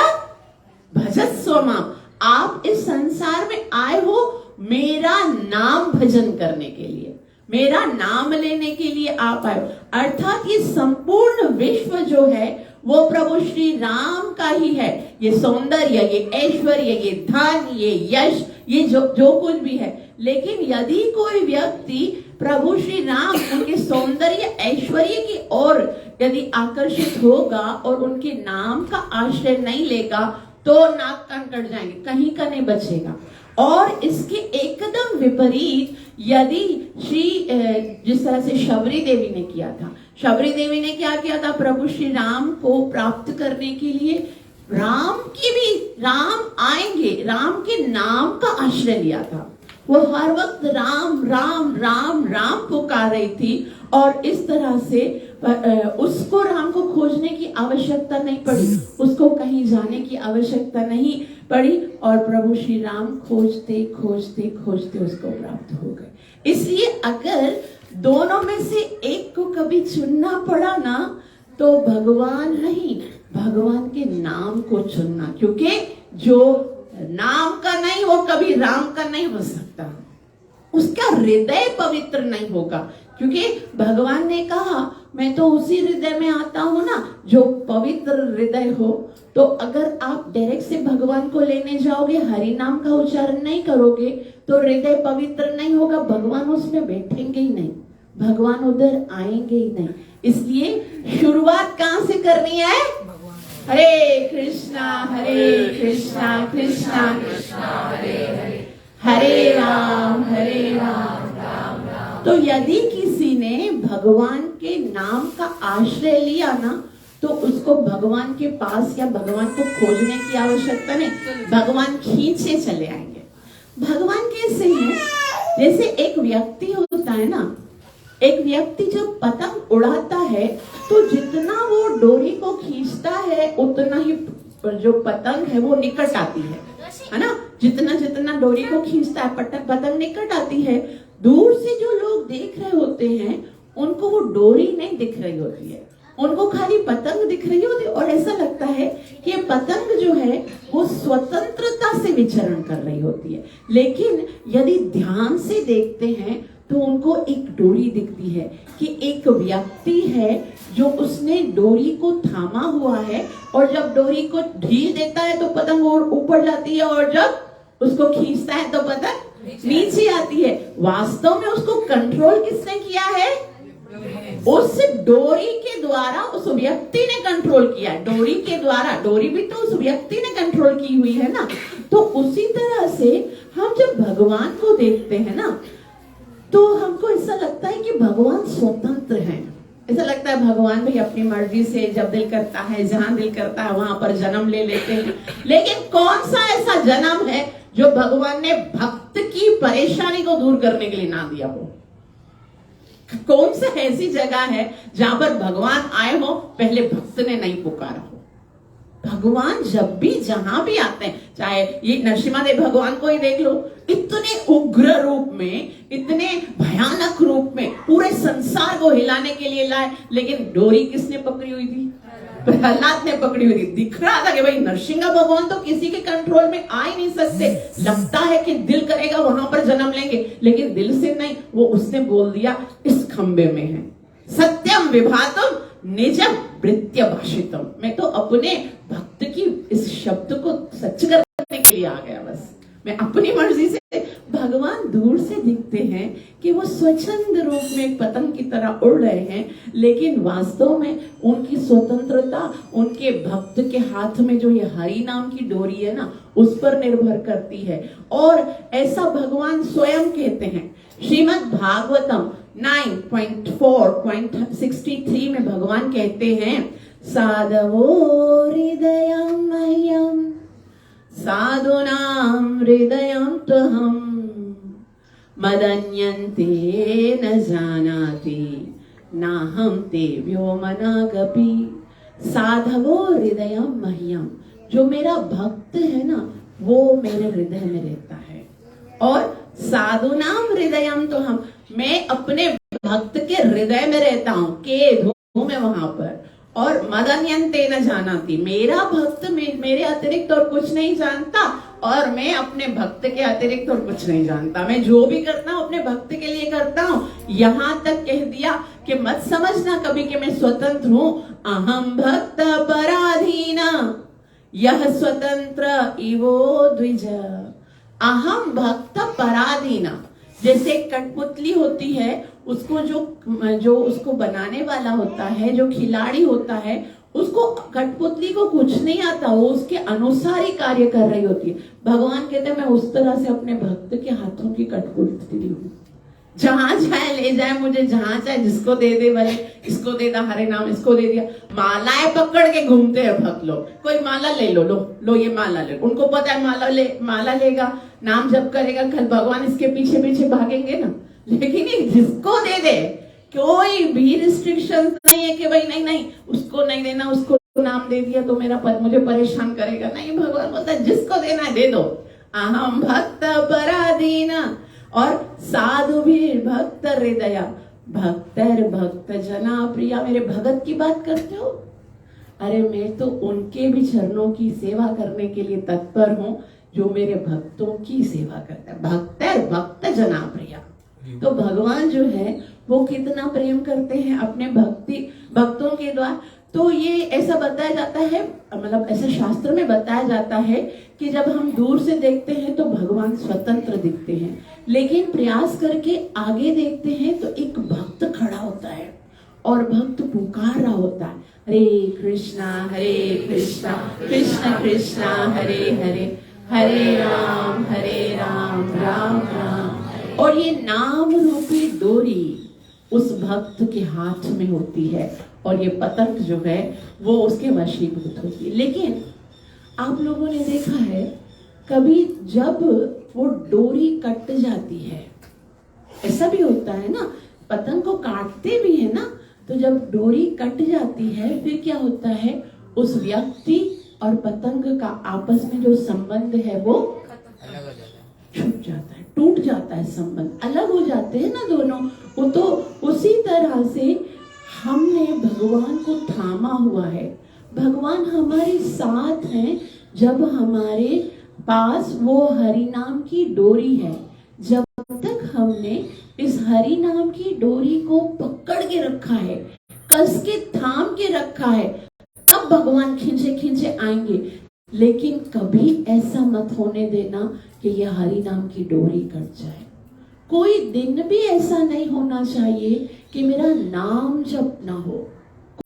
भजस्व माम, आप इस संसार में आए हो मेरा नाम भजन करने के लिए, मेरा नाम लेने के लिए आप आए हो। अर्थात ये संपूर्ण विश्व जो है वो प्रभु श्री राम का ही है। ये सौंदर्य, ये ऐश्वर्य, ये धन, ये यश, ये जो कुछ भी है। लेकिन यदि कोई व्यक्ति प्रभु श्री राम उनके सौंदर्य ऐश्वर्य की ओर यदि आकर्षित होगा और उनके नाम का आश्रय नहीं लेगा, तो नाक कान कट जाएंगे, कहीं का नहीं बचेगा। और इसके एकदम विपरीत यदि जिस तरह से शबरी देवी ने किया था, शबरी देवी ने क्या किया था, प्रभु श्री राम को प्राप्त करने के लिए राम आएंगे, राम के नाम का आश्रय लिया था। वो हर वक्त राम राम राम राम पुकार रही थी, और इस तरह से उसको राम को खोजने की आवश्यकता नहीं पड़ी, उसको कहीं जाने की आवश्यकता नहीं पड़ी, और प्रभु श्री राम खोजते खोजते खोजते उसको प्राप्त हो गए। इसलिए अगर दोनों में से एक को कभी चुनना पड़ा ना, तो भगवान नहीं, भगवान के नाम को चुनना, क्योंकि जो नाम का नहीं वो कभी राम का नहीं हो सकता, उसका हृदय पवित्र नहीं होगा। क्योंकि भगवान ने कहा मैं तो उसी हृदय में आता हूं ना जो पवित्र हृदय हो। तो अगर आप डायरेक्ट से भगवान को लेने जाओगे, हरि नाम का उच्चारण नहीं करोगे, तो हृदय पवित्र नहीं होगा, भगवान उसमें बैठेंगे ही नहीं, भगवान उधर आएंगे ही नहीं। इसलिए शुरुआत कहां से करनी है? हरे कृष्णा कृष्णा कृष्णा हरे हरे, हरे राम राम राम। तो यदि किसी ने भगवान के नाम का आश्रय लिया ना, तो उसको भगवान के पास या भगवान को खोजने की आवश्यकता नहीं, भगवान खींचे चले आएंगे। भगवान कैसे हैं? जैसे एक व्यक्ति होता है ना, एक व्यक्ति जब पतंग उड़ाता है तो जितना वो डोरी को खींचता है उतना ही जो पतंग है वो निकट आती है ना। जितना जितना डोरी को खींचता है पतंग निकट आती है। दूर से जो लोग देख रहे होते हैं उनको वो डोरी नहीं दिख रही होती है, उनको खाली पतंग दिख रही होती है, और ऐसा लगता है कि ये पतंग जो है वो स्वतंत्रता से विचरण कर रही होती है। लेकिन यदि ध्यान से देखते हैं तो उनको एक डोरी दिखती है कि एक व्यक्ति है जो उसने डोरी को थामा हुआ है, और जब डोरी को ढील देता है तो पतंग और ऊपर जाती है, और जब उसको खींचता है तो पतंग नीचे आती है। वास्तव में उसको कंट्रोल किसने किया है? उस डोरी के द्वारा उस व्यक्ति ने कंट्रोल किया है, डोरी के द्वारा। डोरी भी तो उस व्यक्ति ने कंट्रोल की हुई है ना। तो उसी तरह से हम जब भगवान को देखते हैं ना, तो हमको ऐसा लगता है कि भगवान स्वतंत्र हैं। ऐसा लगता है भगवान भी अपनी मर्जी से जब दिल करता है, जहां दिल करता है वहां पर जन्म ले लेते हैं। लेकिन कौन सा ऐसा जन्म है जो भगवान ने भक्त की परेशानी को दूर करने के लिए ना दिया हो? कौन सा ऐसी जगह है जहां पर भगवान आए हो, पहले भक्त ने नहीं पुकारा हो? भगवान जब भी जहां भी आते हैं, चाहे ये नरसिम्हा देव भगवान को ही देख लो, इतने उग्र रूप में, इतने भयानक रूप में पूरे संसार को हिलाने के लिए लाए, लेकिन डोरी किसने पकड़ी हुई थी? प्रहलाद ने पकड़ी हुई थी। दिख रहा था कि भाई नरसिंह भगवान तो किसी के कंट्रोल में आ ही नहीं सकते, लगता है कि दिल करेगा वहां पर जन्म लेंगे, लेकिन दिल से नहीं। वो उसने बोल दिया इस खंबे में है सत्यम विभातम निजम वृत्य भाषितम। मैं तो अपने भक्त की इस शब्द को सच करने के लिए आ गया। बस मैं अपनी मर्जी से। भगवान दूर से दिखते हैं कि वो स्वच्छंद रूप में एक पतंग की तरह उड़ रहे हैं, लेकिन वास्तव में उनकी स्वतंत्रता उनके भक्त के हाथ में जो ये हरि नाम की डोरी है ना, उस पर निर्भर करती है। और ऐसा भगवान स्वयं कहते हैं। श्रीमद् भागवतम 9.4.63 में भगवान कहते हैं, साधवो हृदयं मह्यं साधूनां हृदयं तहं मदन्यन्ते न जानाति नाहं तेभ्यो मनागपि। साधवो हृदयं मह्यं, जो मेरा भक्त है ना वो मेरे हृदय में रहता है। और साधूनां हृदयं तहं, मैं अपने भक्त के हृदय में रहता हूं, के धो में वहां पर। और मदन्यन्ते न जानाति, मेरा भक्त मेरे अतिरिक्त और कुछ नहीं जानता, और मैं अपने भक्त के अतिरिक्त और कुछ नहीं जानता। मैं जो भी करता हूँ अपने भक्त के लिए करता हूँ। यहाँ तक कह दिया कि मत समझना कभी कि मैं स्वतंत्र हूँ। अहम भक्त पराधीना यह स्वतंत्र इवो द्विज। अहम भक्त पराधीना, जैसे कठपुतली होती है, उसको जो उसको बनाने वाला होता है, जो खिलाड़ी होता है, उसको कठपुतली को कुछ नहीं आता, वो उसके अनुसार ही कार्य कर रही होती है। भगवान कहते हैं मैं उस तरह से अपने भक्त के हाथों की कठपुतली हूँ। जहां जाए ले जाए मुझे, जहां चाहे जिसको दे दे, भले इसको दे दा हरे नाम, इसको दे दिया। मालाएं पकड़ के घूमते हैं भक्त लोग। कोई माला ले लो ये माला ले। उनको पता है माला लेगा, नाम जप करेगा, कल भगवान इसके पीछे पीछे भागेंगे ना। लेकिन जिसको दे दे कोई भी रिस्ट्रिक्शन नहीं है कि भाई नहीं नहीं उसको नहीं देना, उसको नाम दे दिया तो मेरा पद मुझे परेशान करेगा। नहीं, भगवान बोलता है जिसको देना है दे दो। अहम भक्त पराधीन और साधु भी भक्त हृदया भक्तर भक्त जना प्रिया। मेरे भगत की बात करते हो? अरे मैं तो उनके भी चरणों की सेवा करने के लिए तत्पर हूँ जो मेरे भक्तों की सेवा करता है। भक्तर भक्त जना प्रिया। तो भगवान जो है वो कितना प्रेम करते हैं अपने भक्तों के द्वारा। तो ये ऐसा बताया जाता है, मतलब ऐसे शास्त्र में बताया जाता है कि जब हम दूर से देखते हैं तो भगवान स्वतंत्र दिखते हैं, लेकिन प्रयास करके आगे देखते हैं तो एक भक्त खड़ा होता है और भक्त पुकार रहा होता है, हरे कृष्णा कृष्ण कृष्ण हरे हरे, हरे राम राम राम। और ये नाम रूपी डोरी उस भक्त के हाथ में होती है और ये पतंग जो है वो उसके वशीभूत होती है। लेकिन आप लोगों ने देखा है कभी जब वो डोरी कट जाती है, ऐसा भी होता है ना, पतंग को काटते भी है ना, तो जब डोरी कट जाती है फिर क्या होता है, उस व्यक्ति और पतंग का आपस में जो संबंध है वो अलग हो जाता है, छूट जाता है, टूट जाता है, संबंध अलग हो जाते हैं ना दोनों। वो तो उसी तरह से हमने भगवान को थामा हुआ है, भगवान हमारे साथ हैं जब हमारे पास वो हरि नाम की डोरी है। जब तक हमने इस हरि नाम की डोरी को पकड़ के रखा है, कस के थाम के रखा है, तब भगवान खींचे खींचे आएंगे। लेकिन कभी ऐसा मत होने देना कि यह हरि नाम की डोरी कट जाए। कोई दिन भी ऐसा नहीं होना चाहिए कि मेरा नाम जप ना हो।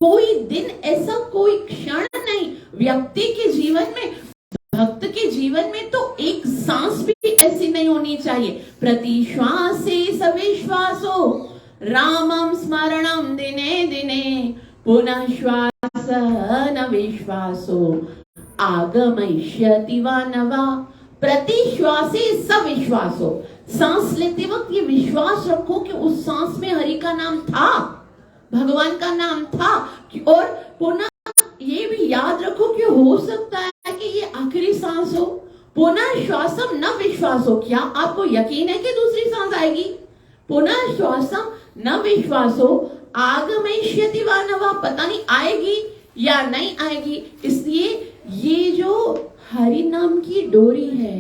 कोई दिन ऐसा, कोई क्षण नहीं व्यक्ति के जीवन में, भक्त के जीवन में तो एक सांस भी ऐसी नहीं होनी चाहिए। प्रति श्वासे सविश्वासो रामम स्मरणम दिने दिने पुनः श्वास न विश्वासो आगमयिष्यति वा न वा। प्रति श्वासे सविश्वासो, सांस लेते वक्त ये विश्वास रखो कि उस सांस में हरि का नाम था, भगवान का नाम था। और पुनः ये भी याद रखो कि हो सकता है कि ये आखिरी सांस हो। पुनः श्वासम न विश्वासो, क्या आपको यकीन है कि दूसरी सांस आएगी? पुनः श्वासम न विश्वासो आगमयिष्यति वा न वा, पता नहीं आएगी या नहीं आएगी। इसलिए ये जो हरि नाम की डोरी है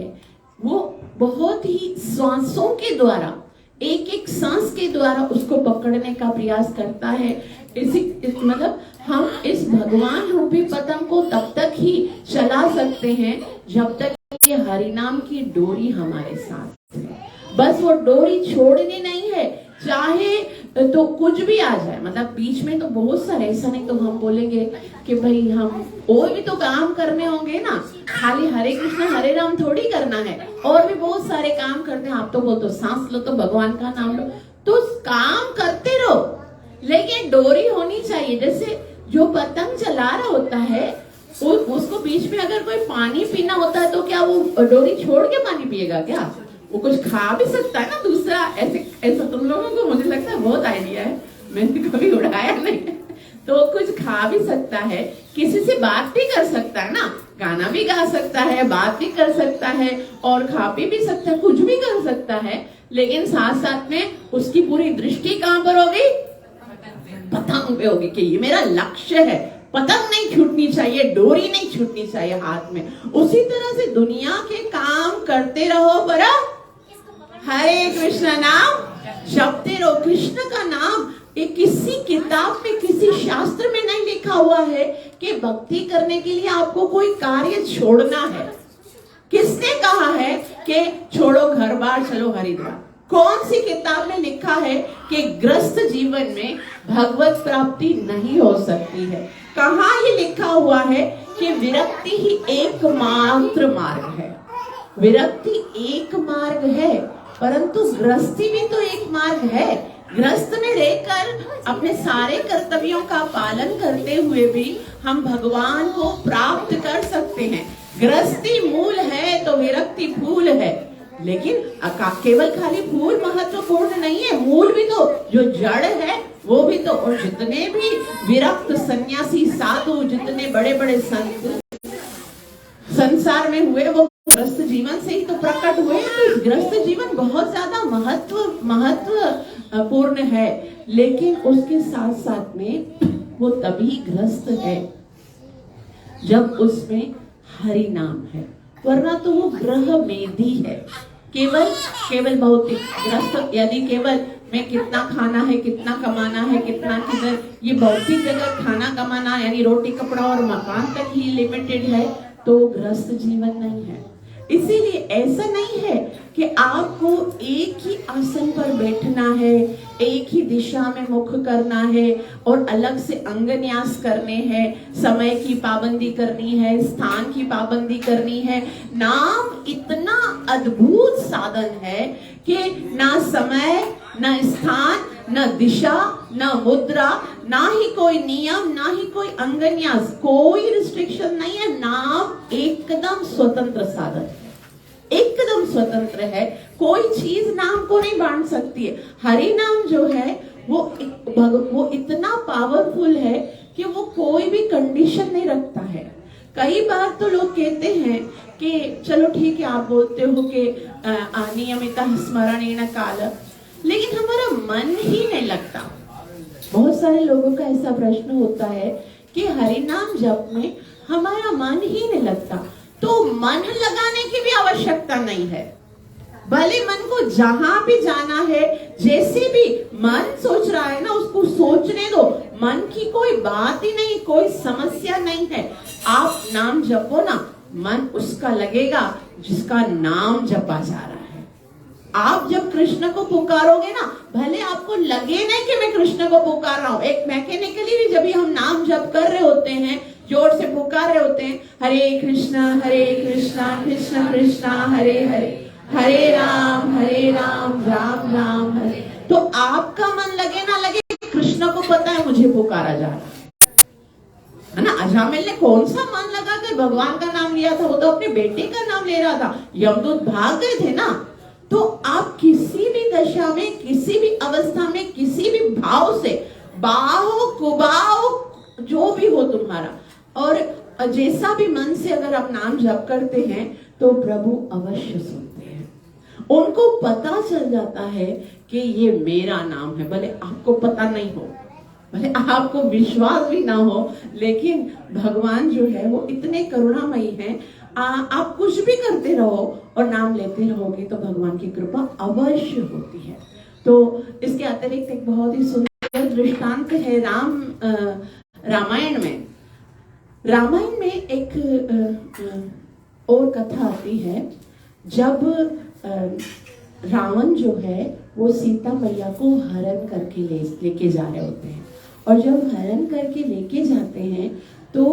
वो बहुत ही श्वासों के द्वारा, एक एक सांस के द्वारा उसको पकड़ने का प्रयास करता है। मतलब हम इस भगवान रूपी पतंग को तब तक ही चला सकते हैं जब तक ये हरि नाम की डोरी हमारे साथ है। बस वो डोरी छोड़नी नहीं है, चाहे तो कुछ भी आ जाए। मतलब बीच में तो बहुत सारे, ऐसा नहीं तो हम बोलेंगे कि भाई हम और भी तो काम करने होंगे ना, खाली हरे कृष्ण हरे राम थोड़ी करना है, और भी बहुत सारे काम करते हैं। आप तो बोलते सांस लो तो भगवान का नाम लो, तो काम करते रहो, लेकिन डोरी होनी चाहिए। जैसे जो पतंग चला रहा होता है उसको बीच में अगर कोई पानी पीना होता है तो क्या वो डोरी छोड़ के पानी पिएगा? क्या वो कुछ खा भी सकता है ना दूसरा? ऐसा तुम लोगों को मुझे लगता है बहुत आइडिया है, मैंने कभी उड़ाया नहीं। तो कुछ खा भी सकता है, किसी से बात भी कर सकता है ना, गाना भी गा सकता है, बात भी कर सकता है और खा पी भी सकता है, कुछ भी कर सकता है। लेकिन साथ साथ में उसकी पूरी दृष्टि कहां पर होगी? पतंग पे होगी कि ये मेरा लक्ष्य है, पतंग नहीं छूटनी चाहिए, डोरी नहीं छूटनी चाहिए हाथ में। उसी तरह से दुनिया के काम करते रहो, बरा हरे कृष्ण नाम जपते रहो। कृष्ण का नाम एक किसी किताब में, किसी शास्त्र में नहीं लिखा हुआ है कि भक्ति करने के लिए आपको कोई कार्य छोड़ना है। किसने कहा है कि छोड़ो घर बार चलो हरिद्वार? कौन सी किताब में लिखा है कि ग्रस्त जीवन में भगवत प्राप्ति नहीं हो सकती है? कहाँ ये लिखा हुआ है कि विरक्ति ही एकमात्र मार्ग है? विरक्ति एक मार्ग है, परंतु गृहस्थी भी तो एक मार्ग है। गृहस्थ में रहकर अपने सारे कर्तव्यों का पालन करते हुए भी हम भगवान को प्राप्त कर सकते हैं। गृहस्थी मूल है तो विरक्ति फूल है। लेकिन केवल खाली फूल महत्वपूर्ण नहीं है, मूल भी तो, जो जड़ है वो भी तो। और जितने भी विरक्त सन्यासी साधु, जितने बड़े बड़े संत संसार में हुए, वो गृहस्थ जीवन से ही तो प्रकट हुए। तो गृहस्थ जीवन बहुत ज्यादा महत्वपूर्ण है, लेकिन उसके साथ साथ में वो तभी गृहस्थ है जब उसमें हरि नाम है, वरना तो वो ग्रह मेधी है। केवल भौतिक गृहस्थ, यदि केवल मैं कितना खाना है, कितना कमाना है, कितना किधर, ये भौतिक जगह खाना कमाना यानी रोटी कपड़ा और मकान तक ही लिमिटेड है, तो गृहस्थ जीवन नहीं है। इसीलिए ऐसा नहीं है कि आपको एक ही आसन पर बैठना है, एक ही दिशा में मुख करना है और अलग से अंगन्यास करने हैं, समय की पाबंदी करनी है, स्थान की पाबंदी करनी है। नाम इतना अद्भुत साधन है कि ना समय, ना स्थान, ना दिशा, ना मुद्रा, ना ही कोई नियम, ना ही कोई अंगन्यास, कोई रिस्ट्रिक्शन नहीं है। नाम एकदम स्वतंत्र साधन, एकदम स्वतंत्र है। कोई चीज नाम को नहीं बांध सकती है। हरि नाम जो है वो इतना पावरफुल है कि वो कोई भी कंडीशन नहीं रखता है। कई बार तो लोग कहते हैं कि चलो ठीक है, आप बोलते हो कि अनियमित स्मरणेन काल, लेकिन हमारा मन ही नहीं लगता। बहुत सारे लोगों का ऐसा प्रश्न होता है कि हरि नाम जप में हमारा मन ही नहीं लगता। तो मन लगाने की भी आवश्यकता नहीं है। भले मन को जहां भी जाना है, जैसे भी मन सोच रहा है ना, उसको सोचने दो। मन की कोई बात ही नहीं, कोई समस्या नहीं है। आप नाम जपो ना, मन उसका लगेगा जिसका नाम जपा जा रहा है। आप जब कृष्ण को पुकारोगे ना, भले आपको लगे नहीं कि मैं कृष्ण को पुकार रहा हूं, एक मैकेनिकली भी जब हम नाम जप कर रहे होते हैं, जोर से पुकार रहे होते हैं, हरे कृष्णा कृष्ण कृष्णा हरे हरे, हरे राम राम राम हरे। तो आपका मन लगे ना लगे, कृष्ण को पता है मुझे पुकारा जा रहा है ना। अजामिल ने कौन सा मन लगाकर भगवान का नाम लिया था? वो तो अपने बेटे का नाम ले रहा था। यमदूत भाग गए थे ना। तो आप किसी भी दशा में, किसी भी अवस्था में, किसी भी भाव से, बाहो कुबाओ जो भी हो तुम्हारा, और जैसा भी मन से अगर आप नाम जप करते हैं तो प्रभु अवश्य सुनते हैं। उनको पता चल जाता है कि ये मेरा नाम है। भले आपको पता नहीं हो, भले आपको विश्वास भी ना हो, लेकिन भगवान जो है वो इतने करुणामयी हैं। आप कुछ भी करते रहो और नाम लेते रहोगे तो भगवान की कृपा अवश्य होती है। तो इसके अतिरिक्त एक बहुत ही सुंदर दृष्टांत है रामायण में एक और कथा आती है। जब रावण जो है वो सीता मैया को हरण करके लेके जा रहे होते हैं, और जब हरण करके लेके जाते हैं तो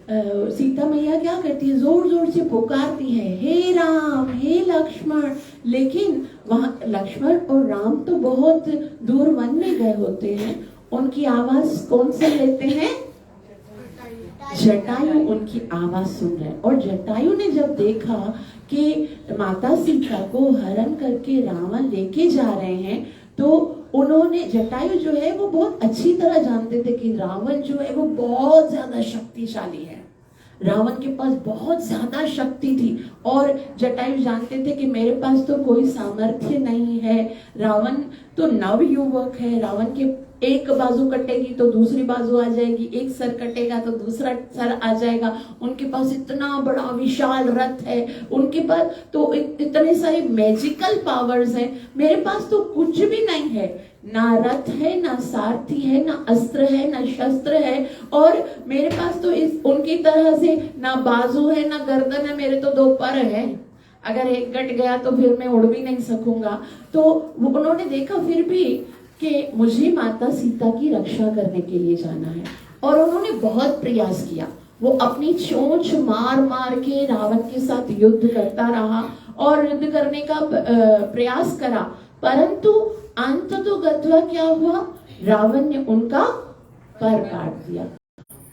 सीता मैया क्या करती है, जोर जोर से पुकारती है, हे राम हे लक्ष्मण। लेकिन वहां लक्ष्मण और राम तो बहुत दूर वन में गए होते हैं। उनकी आवाज कौन से लेते हैं? जटायु उनकी आवाज सुन रहे हैं। और जटायु ने जब देखा कि माता सीता को हरण करके रावण लेके जा रहे हैं, तो उन्होंने, जटायु जो है वो बहुत अच्छी तरह जानते थे कि रावण जो है वो बहुत ज्यादा शक्तिशाली है, रावण के पास बहुत ज्यादा शक्ति थी। और जटायु जानते थे कि मेरे पास तो कोई सामर्थ्य नहीं है, रावण तो नव युवक है, रावण के एक बाजू कटेगी तो दूसरी बाजू आ जाएगी, एक सर कटेगा तो दूसरा सर आ जाएगा, उनके पास इतना बड़ा विशाल रथ है, उनके पास तो इतने सारे मैजिकल पावर्स हैं, मेरे पास तो कुछ भी नहीं है, ना रथ है, ना सारथी है, ना अस्त्र है, ना शस्त्र है, और मेरे पास तो उनकी तरह से ना बाजू है, ना गर्दन है, मेरे तो 2 पर है, अगर एक कट गया तो फिर मैं उड़ भी नहीं सकूंगा। तो उन्होंने देखा फिर भी कि मुझे माता सीता की रक्षा करने के लिए जाना है, और उन्होंने बहुत प्रयास किया। वो अपनी चोंच मार मार के रावण के साथ युद्ध करता रहा और युद्ध करने का प्रयास करा, परंतु अंत तो गत्वा क्या हुआ, रावण ने उनका पर काट दिया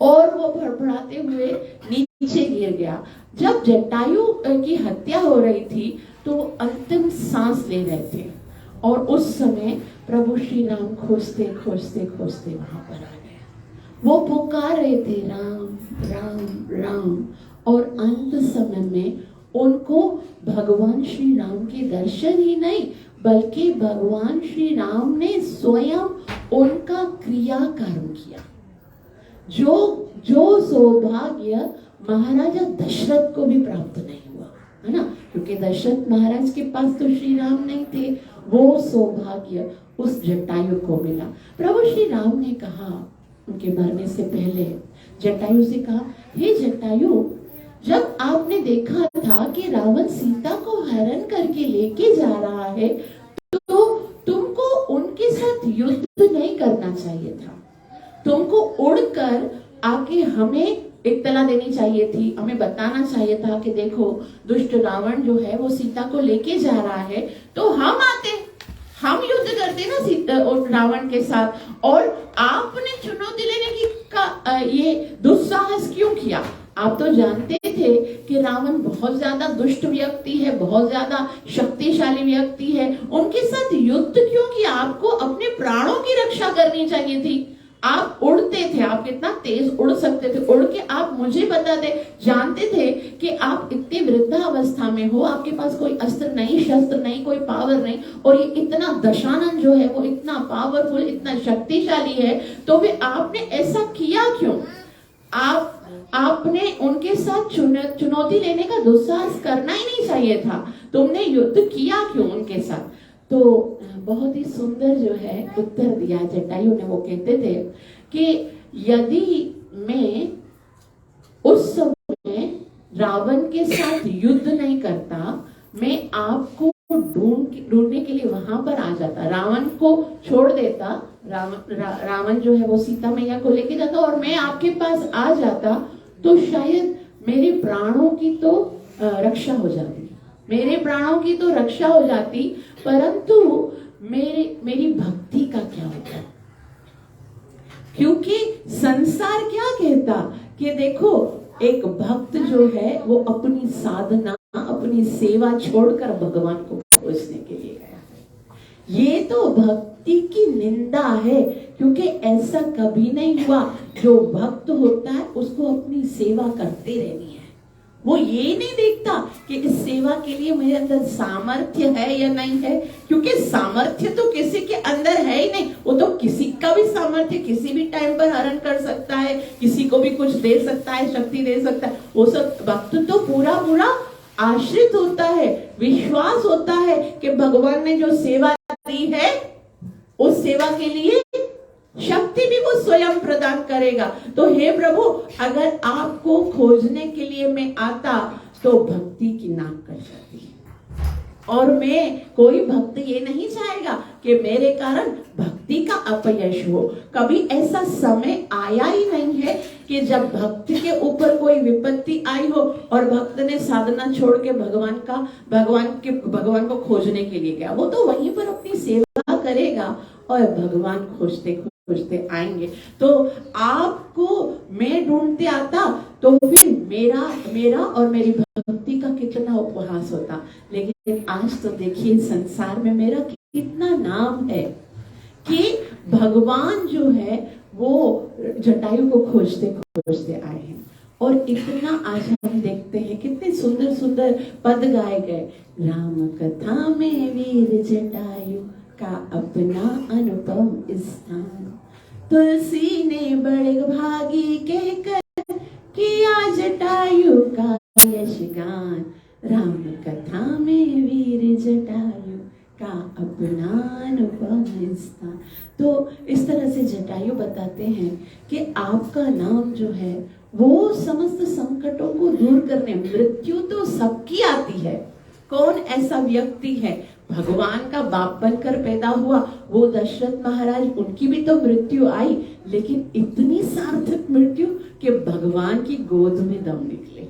और वो फड़फड़ाते हुए नीचे गिर गया। जब जटायु की हत्या हो रही थी तो अंतिम सांस ले रहे थे और उस समय प्रभु श्री राम खोजते खोजते खोजते वहां पर आ गए। वो पुकार रहे थे राम राम राम, और अंत समय में उनको भगवान श्री राम के दर्शन ही नहीं बल्कि भगवान श्री राम ने स्वयं उनका क्रियाकर्म किया। जो सौभाग्य महाराजा दशरथ को भी प्राप्त नहीं हुआ, है ना, क्योंकि दशरथ महाराज के पास तो श्री राम नहीं थे, वो सौभाग्य उस जटायु को मिला। प्रभु श्री राम ने कहा उनके मरने से पहले जटायु से कहा, हे जटायु, जब आपने देखा था कि रावण सीता को हरण करके लेके जा रहा है तो तुमको उनके साथ युद्ध नहीं करना चाहिए था, तुमको उड़कर आके हमें इत्तला देनी चाहिए थी, हमें बताना चाहिए था कि देखो दुष्ट रावण जो है वो सीता को लेके जा रहा है, तो हम आते, हम युद्ध करते ना सीता और रावण के साथ, और आपने चुनौती लेने की ये दुस्साहस क्यों किया? आप तो जानते थे कि रावण बहुत ज्यादा दुष्ट व्यक्ति है, बहुत ज्यादा शक्तिशाली व्यक्ति है, उनके साथ युद्ध क्यों किया? आपको अपने प्राणों की रक्षा करनी चाहिए थी। आप उड़ते थे, आप कितना तेज उड़ सकते थे, उड़ के आप मुझे बताते, जानते थे कि आप इतनी वृद्धावस्था में हो, आपके पास कोई अस्त्र नहीं, शस्त्र नहीं, कोई पावर नहीं, और ये इतना दशानन जो है वो इतना पावरफुल, इतना शक्तिशाली है, तो भी आपने ऐसा किया क्यों? आपने उनके साथ चुनौती लेने का दुस्साहस करना ही नहीं चाहिए था, तुमने युद्ध किया क्यों उनके साथ? तो बहुत ही सुंदर जो है उत्तर दिया जटायु ने। वो कहते थे कि यदि मैं उस समय रावण के साथ युद्ध नहीं करता, मैं आपको ढूंढने के लिए वहां पर आ जाता, रावण को छोड़ देता, रावण जो है वो सीता मैया को लेके जाता और मैं आपके पास आ जाता, तो शायद मेरे प्राणों की तो रक्षा हो जाती, मेरे प्राणों की तो रक्षा हो जाती, परंतु मेरी भक्ति का क्या होता? क्योंकि संसार क्या कहता कि देखो एक भक्त जो है वो अपनी साधना, अपनी सेवा छोड़कर भगवान को खोजने के लिए गया है। ये तो भक्ति की निंदा है, क्योंकि ऐसा कभी नहीं हुआ। जो भक्त होता है उसको अपनी सेवा करते रहनी है, वो ये नहीं देखता कि इस सेवा के लिए मेरे अंदर सामर्थ्य है या नहीं है, क्योंकि सामर्थ्य तो किसी के अंदर है ही नहीं। वो तो किसी का भी सामर्थ्य किसी भी टाइम पर हरण कर सकता है, किसी को भी कुछ दे सकता है, शक्ति दे सकता है। वो सब भक्त तो पूरा आश्रित होता है, विश्वास होता है कि भगवान ने जो सेवा दी है उस सेवा के लिए शक्ति भी वो स्वयं प्रदान करेगा। तो हे प्रभु, अगर आपको खोजने के लिए मैं आता तो भक्ति की नाक कट जाती है, और मैं, कोई भक्त ये नहीं चाहेगा कि मेरे कारण भक्ति का अपयश हो। कभी ऐसा समय आया ही नहीं है कि जब भक्त के ऊपर कोई विपत्ति आई हो और भक्त ने साधना छोड़ के भगवान को खोजने के लिए गया। वो तो वहीं पर अपनी सेवा करेगा और भगवान खोजते आएंगे। तो आपको मैं ढूंढते आता तो फिर मेरा और मेरी भक्ति का कितना उपहास होता। लेकिन आज तो देखिए संसार में मेरा कितना नाम है कि भगवान जो है वो जटायु को खोजते आए हैं। और इतना आज हम देखते हैं कितने सुंदर सुंदर पद गाए गए। राम कथा में वीर जटायु का अपना अनुपम स्थान, तुलसी ने बड़े भागी कहकर किया जटायु का यशगान। राम कथा में वीर जटायु का अपना अनुपम स्थान। तो इस तरह से जटायु बताते हैं कि आपका नाम जो है वो समस्त संकटों को दूर करने, मृत्यु तो सबकी आती है, कौन ऐसा व्यक्ति है भगवान का बाप बनकर पैदा हुआ, वो दशरथ महाराज, उनकी भी तो मृत्यु आई, लेकिन इतनी सार्थक मृत्यु कि भगवान की गोद में दम निकले।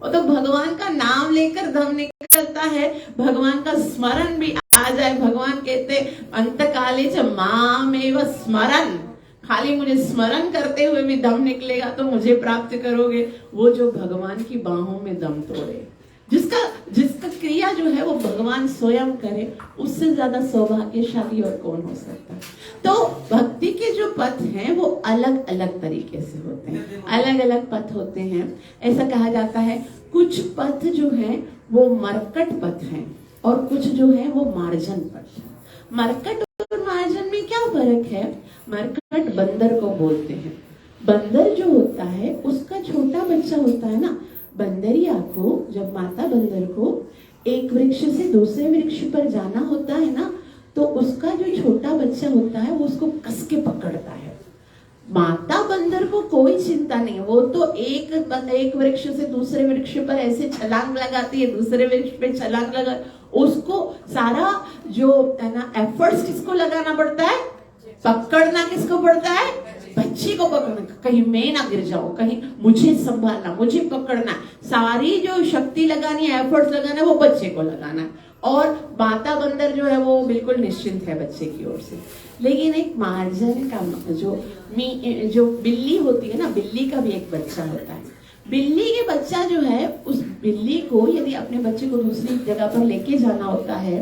और तो भगवान का नाम लेकर दम निकलता है, भगवान का स्मरण भी आ जाए। भगवान कहते अंतकाले च मामेव स्मरण, खाली मुझे स्मरण करते हुए भी दम निकलेगा तो मुझे प्राप्त करोगे। वो जो भगवान की बाहों में दम तोड़े, जिसका जिसका क्रिया जो है वो भगवान स्वयं करे, उससे ज्यादा सौभाग्यशाली और कौन हो सकता है। तो भक्ति के जो पथ हैं वो अलग अलग तरीके से होते हैं, अलग अलग पथ होते हैं। ऐसा कहा जाता है कुछ पथ जो है वो मरकट पथ हैं और कुछ जो है वो मार्जन पथ। मरकट और मार्जन में क्या फर्क है? मरकट बंदर को बोलते हैं। बंदर जो होता है उसका छोटा बच्चा होता है ना, बंदरिया को जब माता बंदर को एक वृक्ष से दूसरे वृक्ष पर जाना होता है ना, तो उसका जो छोटा बच्चा होता है वो उसको कस के पकड़ता है। माता बंदर को कोई चिंता नहीं, वो तो एक वृक्ष से दूसरे वृक्ष पर ऐसे छलांग लगाती है, दूसरे वृक्ष पे छलांग लगा, उसको सारा जो है ना एफर्ट्स किसको लगाना पड़ता है? पकड़ना किसको पड़ता है? बच्ची को पकड़ना, कहीं मैं ना गिर जाऊं, कहीं मुझे संभालना, मुझे पकड़ना, सारी जो शक्ति लगानी है, एफर्ट्स लगाना है, वो बच्चे को लगाना है। और माता बंदर जो है वो बिल्कुल निश्चिंत है बच्चे की ओर से। लेकिन एक मार्जन का जो बिल्ली होती है ना, बिल्ली का भी एक बच्चा होता है। बिल्ली के बच्चा जो है, उस बिल्ली को यदि अपने बच्चे को दूसरी जगह पर लेके जाना होता है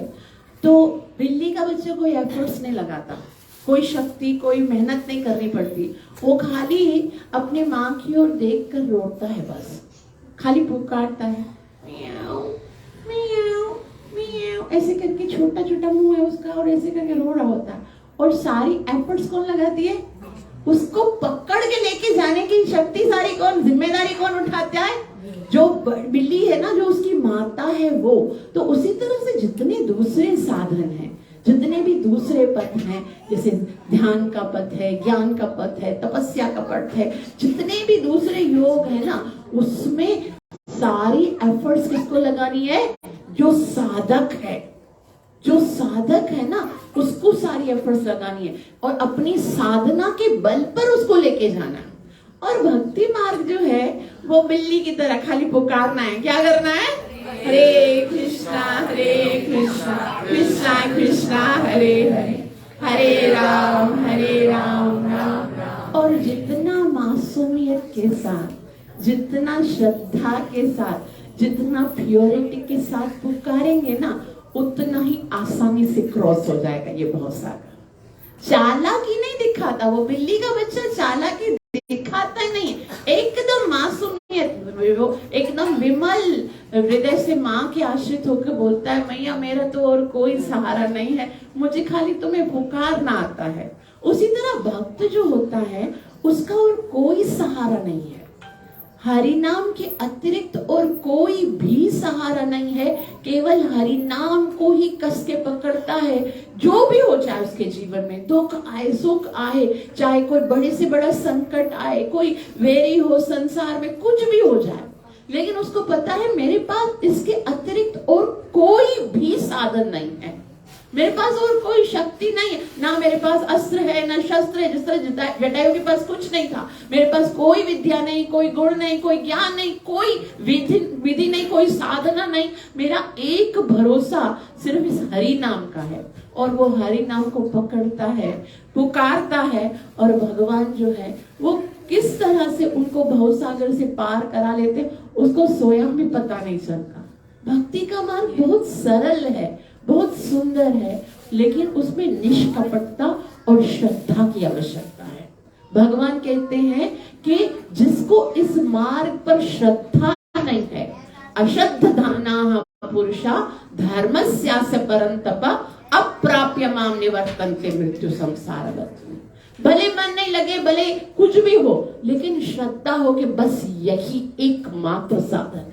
तो बिल्ली का बच्चा कोई एफर्ट्स नहीं लगाता, कोई शक्ति कोई मेहनत नहीं करनी पड़ती, वो खाली अपने माँ की ओर देखकर रोता है, बस खाली पुकारता है मियाऊ मियाऊ मियाऊ, ऐसे करके छोटा छोटा मुंह है उसका और ऐसे करके रो रहा होता है। और सारी एफर्ट्स कौन लगाती है? उसको पकड़ के लेके जाने की शक्ति सारी कौन, जिम्मेदारी कौन उठाता है? जो बिल्ली है ना, जो उसकी माता है वो। तो उसी तरह से जितने दूसरे साधन हैं, जितने भी दूसरे पथ हैं, जैसे ध्यान का पथ है, ज्ञान का पथ है, तपस्या का पथ है, जितने भी दूसरे योग है ना, उसमें सारी एफर्ट्स किसको लगानी है? जो साधक है, जो साधक है ना, उसको सारी एफर्ट्स लगानी है और अपनी साधना के बल पर उसको लेके जाना है। और भक्ति मार्ग जो है वो बिल्ली की तरह खाली पुकारना है। क्या करना है? हरे कृष्णा कृष्णा कृष्णा हरे हरे, हरे राम राम राम। और जितना मासूमियत के साथ, जितना श्रद्धा के साथ, जितना प्योरिटी के साथ पुकारेंगे ना, उतना ही आसानी से क्रॉस हो जाएगा ये बहुत सारा। चालाकी नहीं दिखाता वो बिल्ली का बच्चा, चालाकी दिखाता ही नहीं, एकदम मासूमियत, वो एकदम विमल हृदय से माँ के आश्रित होकर बोलता है, मैया मेरा तो और कोई सहारा नहीं है, मुझे खाली तुम्हें पुकारना आता है। उसी तरह भक्त जो होता है उसका और कोई सहारा नहीं है, हरि नाम के अतिरिक्त और कोई भी सहारा नहीं है, केवल हरि नाम को ही कस के पकड़ता है। जो भी हो जाए उसके जीवन में, दुख आए सुख आए, चाहे कोई बड़े से बड़ा संकट आए, कोई वेरी हो संसार में, कुछ भी हो जाए, लेकिन उसको पता है मेरे पास इसके अतिरिक्त और कोई भी साधन नहीं है, मेरे पास और कोई शक्ति नहीं है, ना मेरे पास अस्त्र है ना शस्त्र है, जिस तरह जटायु के पास कुछ नहीं था, मेरे पास कोई विद्या नहीं, कोई गुण नहीं, कोई ज्ञान नहीं, कोई विधि नहीं, कोई साधना नहीं, मेरा एक भरोसा सिर्फ इस हरि नाम का है। और वो हरि नाम को पकड़ता है, पुकारता है, और भगवान जो है वो किस तरह से उनको भवसागर से पार करा लेते उसको स्वयं भी पता नहीं चलता। भक्ति का मार्ग बहुत सरल है, बहुत सुंदर है, लेकिन उसमें निष्कपटता और श्रद्धा की आवश्यकता है। भगवान कहते हैं कि जिसको इस मार्ग पर श्रद्धा नहीं है, अश्रद्ध धाना पुरुषा धर्मस्यास्य परंतप अप्राप्य माम निवर्तन्ते मृत्यु संसारवत्। भले मन नहीं लगे, भले कुछ भी हो, लेकिन श्रद्धा हो कि बस यही एकमात्र साधन है।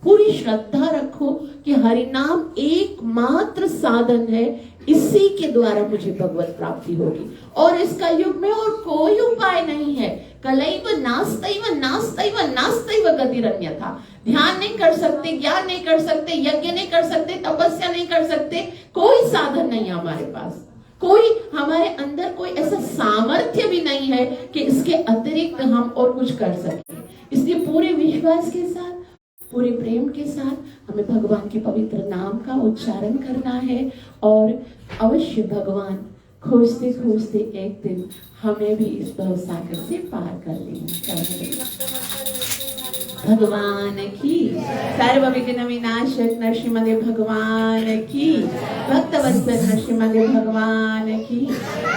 पूरी श्रद्धा रखो कि हरि नाम एकमात्र साधन है, इसी के द्वारा मुझे भगवत प्राप्ति होगी, और इस कलयुग में और कोई उपाय नहीं है। कलैव नास्तैव नास्तैव नास्तैव गतिरन्यथा। ध्यान नहीं कर सकते, ज्ञान नहीं कर सकते, यज्ञ नहीं कर सकते, तपस्या नहीं कर सकते, कोई साधन नहीं है हमारे पास, कोई हमारे अंदर कोई ऐसा सामर्थ्य भी नहीं है कि इसके अतिरिक्त हम और कुछ कर सकें। इसलिए पूरे विश्वास के साथ, पूरे प्रेम के साथ हमें भगवान के पवित्र नाम का उच्चारण करना है, और अवश्य भगवान खोजते खोजते एक दिन हमें भी इस भवसागर से पार कर लेंगे। भगवान की, सर्व विघ्न विनाशक नरसिंहदेव भगवान की, भक्त वत्सल नरसिंहदेव भगवान की,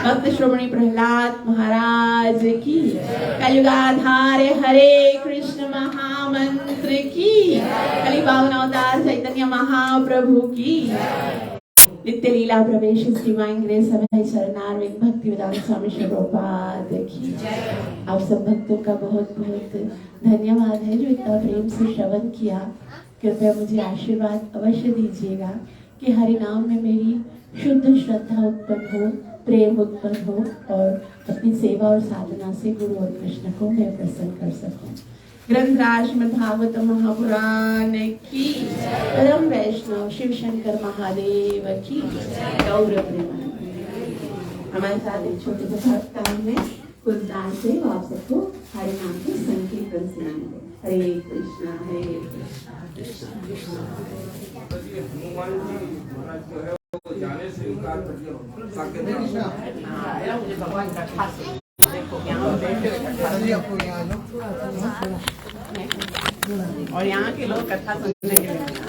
भक्त श्रोमणी प्रहलाद महाराज की, कलयुगाधार हरे कृष्ण महामंत्र की, कलि पावन अवतार चैतन्य महाप्रभु की, नित्य लीला प्रवेश डिवाइन ग्रेस अभय शरणार्विक भक्ति वेदांत स्वामी श्री प्रभुपाद की। आप सब भक्तों का बहुत बहुत धन्यवाद है जो इतना प्रेम से श्रवण किया। कृपया मुझे आशीर्वाद अवश्य दीजिएगा कि हरि नाम में मेरी शुद्ध श्रद्धा उत्पन्न हो, प्रेम उत्पन्न हो और अपनी सेवा और साधना से गुरु और कृष्ण को मैं प्रसन्न कर सकूं। ग्रंथराज में भागवत महापुराण की, परम वैष्णव शिव शंकर महादेव की, गौर प्रेमानंद। हमारे साथ एक छोटे से भक्त में कुछ दान से आप सबको हरे नाम के संकीर्तन सुनाएंगे। हरे कृष्णा कृष्णा कृष्णा। हनुमान जी महाराज जो है वो जाने से इनकार कर दिया। मुझे भगवान कथा से और यहाँ के लोग कथा सुनने के लिए